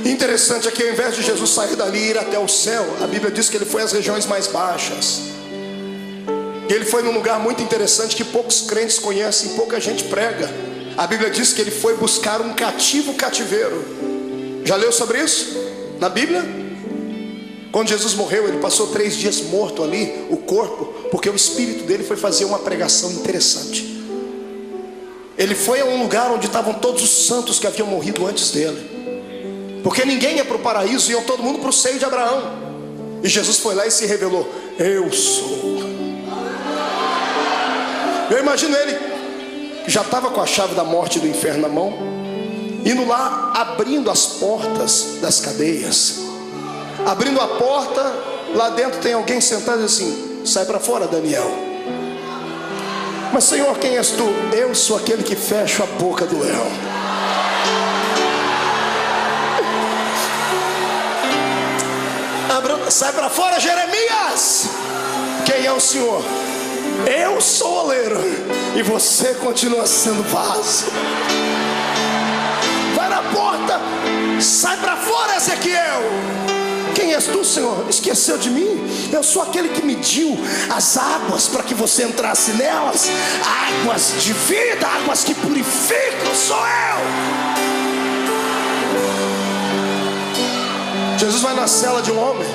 Interessante é que ao invés de Jesus sair dali e ir até o céu, a Bíblia diz que ele foi às regiões mais baixas. E ele foi num lugar muito interessante que poucos crentes conhecem, pouca gente prega. A Bíblia diz que ele foi buscar um cativeiro. Já leu sobre isso na Bíblia? Quando Jesus morreu, ele passou 3 dias morto ali, o corpo, porque o espírito dele foi fazer uma pregação interessante. Ele foi a um lugar onde estavam todos os santos que haviam morrido antes dele, porque ninguém ia para o paraíso, iam todo mundo para o seio de Abraão. E Jesus foi lá e se revelou: eu sou. Eu imagino ele, que já estava com a chave da morte e do inferno na mão, indo lá, abrindo as portas das cadeias. Abrindo a porta, lá dentro tem alguém sentado assim: sai para fora, Daniel. Mas Senhor, quem és tu? Eu sou aquele que fecha a boca do leão. Sai para fora, Jeremias. Quem é o Senhor? Eu sou o oleiro e você continua sendo vaso. Vai na porta. Sai para fora, Ezequiel. Quem és tu, Senhor? Esqueceu de mim? Eu sou aquele que mediu as águas para que você entrasse nelas. Águas de vida, águas que purificam, sou eu. Jesus vai na cela de um homem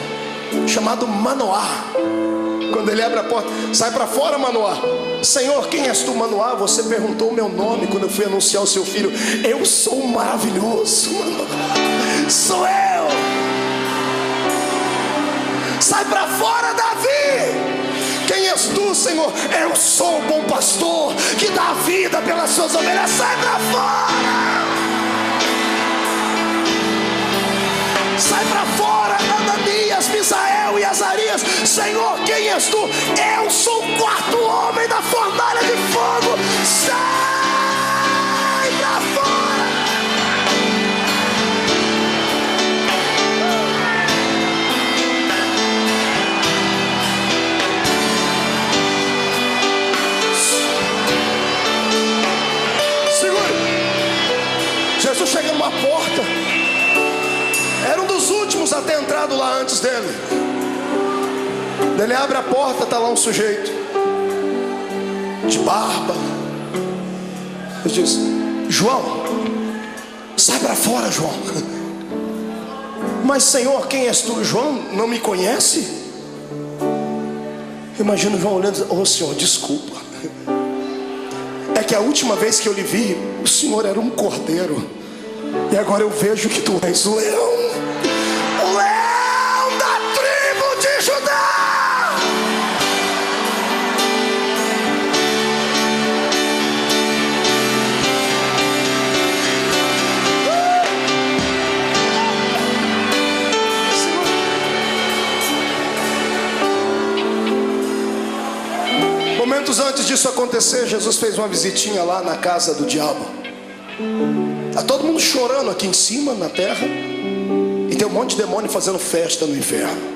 chamado Manoá. Quando ele abre a porta: sai para fora, Manoá. Senhor, quem és tu, Manoá? Você perguntou o meu nome quando eu fui anunciar o seu filho. Eu sou o maravilhoso, Manoá. Sou eu. Sai para fora, Davi. Quem és tu, Senhor? Eu sou o bom pastor que dá a vida pelas suas ovelhas. Sai para fora. Sai para fora, Ananias, Misael e Azarias. Senhor, quem és tu? Eu sou o 4º homem da fornalha de fogo. Sai para fora. Segure. Jesus chega numa porta. Era um dos últimos a ter entrado lá antes dele. Ele abre a porta, está lá um sujeito de barba. Ele diz: João, sai para fora, João. Mas Senhor, quem és tu? João não me conhece? Imagina João olhando e dizendo: oh Senhor, desculpa. É que a última vez que eu lhe vi, o Senhor era um cordeiro, e agora eu vejo que tu és o leão. O leão da tribo disso acontecer, Jesus fez uma visitinha lá na casa do diabo. Está todo mundo chorando aqui em cima, na terra, e tem um monte de demônio fazendo festa no inferno.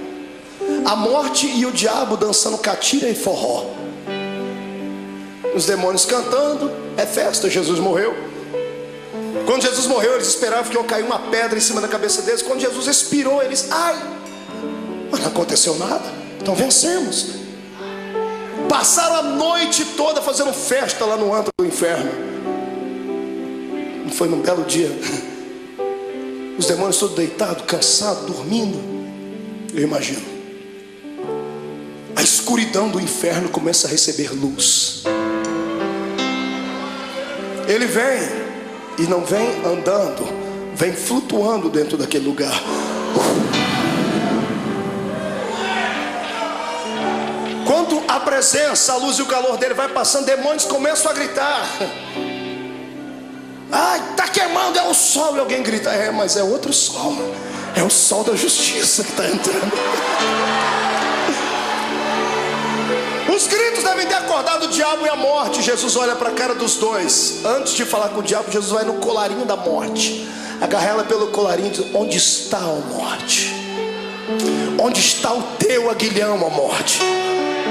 A morte e o diabo dançando catira e forró. Os demônios cantando, é festa. Jesus morreu. Quando Jesus morreu, eles esperavam que ia cair uma pedra em cima da cabeça deles. Quando Jesus expirou, eles, ai, mas não aconteceu nada, então vencemos. Passaram a noite toda fazendo festa lá no antro do inferno. Não foi num belo dia, os demônios todos deitados, cansados, dormindo. Eu imagino, a escuridão do inferno começa a receber luz. Ele vem, e não vem andando, vem flutuando dentro daquele lugar. Quando a presença, a luz e o calor dele vai passando, demônios começam a gritar. Ai, está queimando, é o sol. E alguém grita, é, mas é outro sol. É o sol da justiça que está entrando. Os gritos devem ter acordado o diabo e a morte. Jesus olha para a cara dos dois. Antes de falar com o diabo, Jesus vai no colarinho da morte, agarra ela pelo colarinho e diz, onde está a morte? Onde está o teu aguilhão, a morte?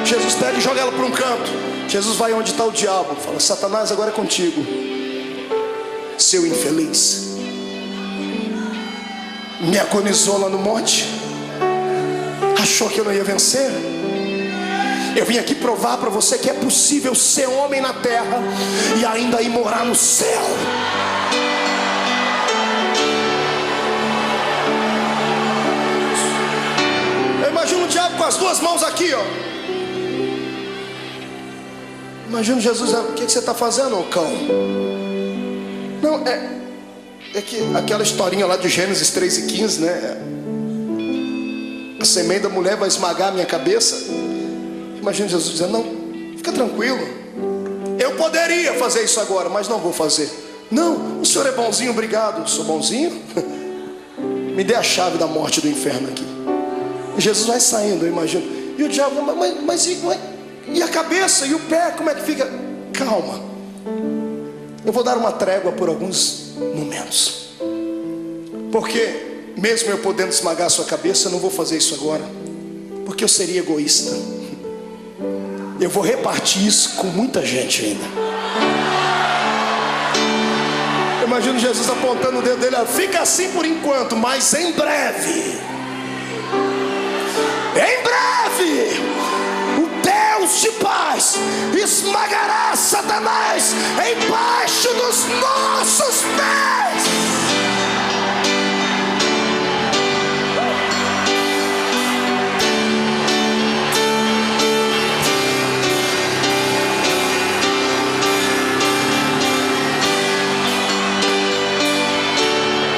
Jesus pega e joga ela para um canto. Jesus vai onde está o diabo, fala, Satanás, agora é contigo, seu infeliz. Me agonizou lá no monte, achou que eu não ia vencer. Eu vim aqui provar para você que é possível ser homem na terra e ainda ir morar no céu. Eu imagino o diabo com as duas mãos aqui, ó. Imagina Jesus, o que você está fazendo, ô cão? Não, é que aquela historinha lá de Gênesis 3:15, né? A semente da mulher vai esmagar a minha cabeça. Imagina Jesus dizendo, não, fica tranquilo, eu poderia fazer isso agora, mas não vou fazer. Não, o senhor é bonzinho, obrigado. Sou bonzinho? Me dê a chave da morte do inferno aqui. E Jesus vai saindo, eu imagino. E o diabo, mas e a cabeça e o pé, como é que fica? Calma, eu vou dar uma trégua por alguns momentos, porque mesmo eu podendo esmagar a sua cabeça, eu não vou fazer isso agora, porque eu seria egoísta. Eu vou repartir isso com muita gente ainda. Eu imagino Jesus apontando o dedo dele, fica assim por enquanto, mas em breve, o Deus de paz esmagará Satanás embaixo dos nossos pés.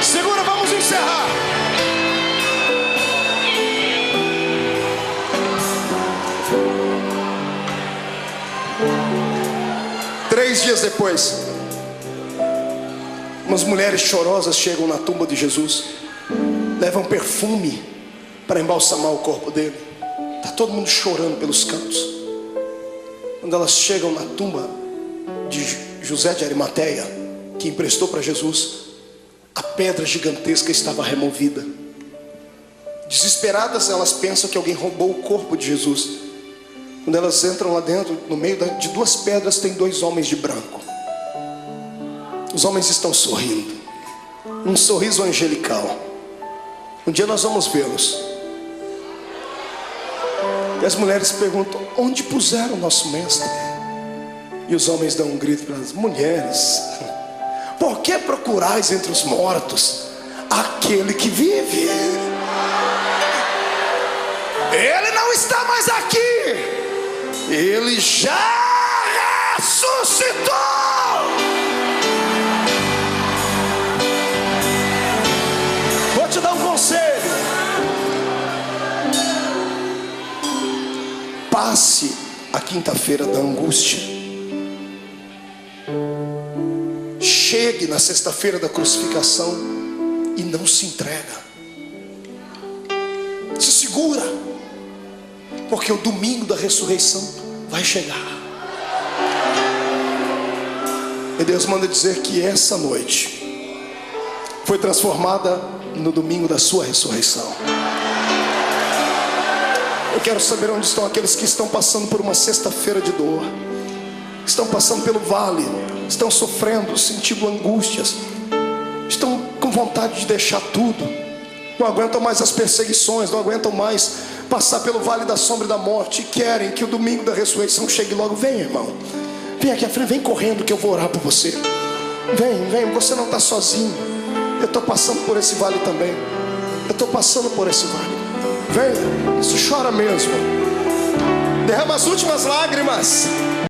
Segura, vamos encerrar. Três dias depois, umas mulheres chorosas chegam na tumba de Jesus, levam perfume para embalsamar o corpo dele. Está todo mundo chorando pelos cantos. Quando elas chegam na tumba de José de Arimateia, que emprestou para Jesus, a pedra gigantesca estava removida. Desesperadas, elas pensam que alguém roubou o corpo de Jesus. Quando elas entram lá dentro, no meio de duas pedras tem dois homens de branco. Os homens estão sorrindo, um sorriso angelical. Um dia nós vamos vê-los. E as mulheres perguntam, onde puseram o nosso mestre? E os homens dão um grito para elas, mulheres, por que procurais entre os mortos aquele que vive? Ele não está mais aqui, ele já ressuscitou. Vou te dar um conselho. Passe a quinta-feira da angústia, chegue na sexta-feira da crucificação e não se entrega. Se segura, porque o domingo da ressurreição vai chegar. E Deus manda dizer que essa noite foi transformada no domingo da sua ressurreição. Eu quero saber onde estão aqueles que estão passando por uma sexta-feira de dor, estão passando pelo vale, estão sofrendo, sentindo angústias, estão com vontade de deixar tudo, não aguentam mais as perseguições, não aguentam mais passar pelo vale da sombra e da morte, e querem que o domingo da ressurreição chegue logo. Vem, irmão, vem aqui à frente, vem correndo que eu vou orar por você. Vem, você não está sozinho. Eu estou passando por esse vale também. Eu estou passando por esse vale. Vem, isso chora mesmo. Derrama as últimas lágrimas.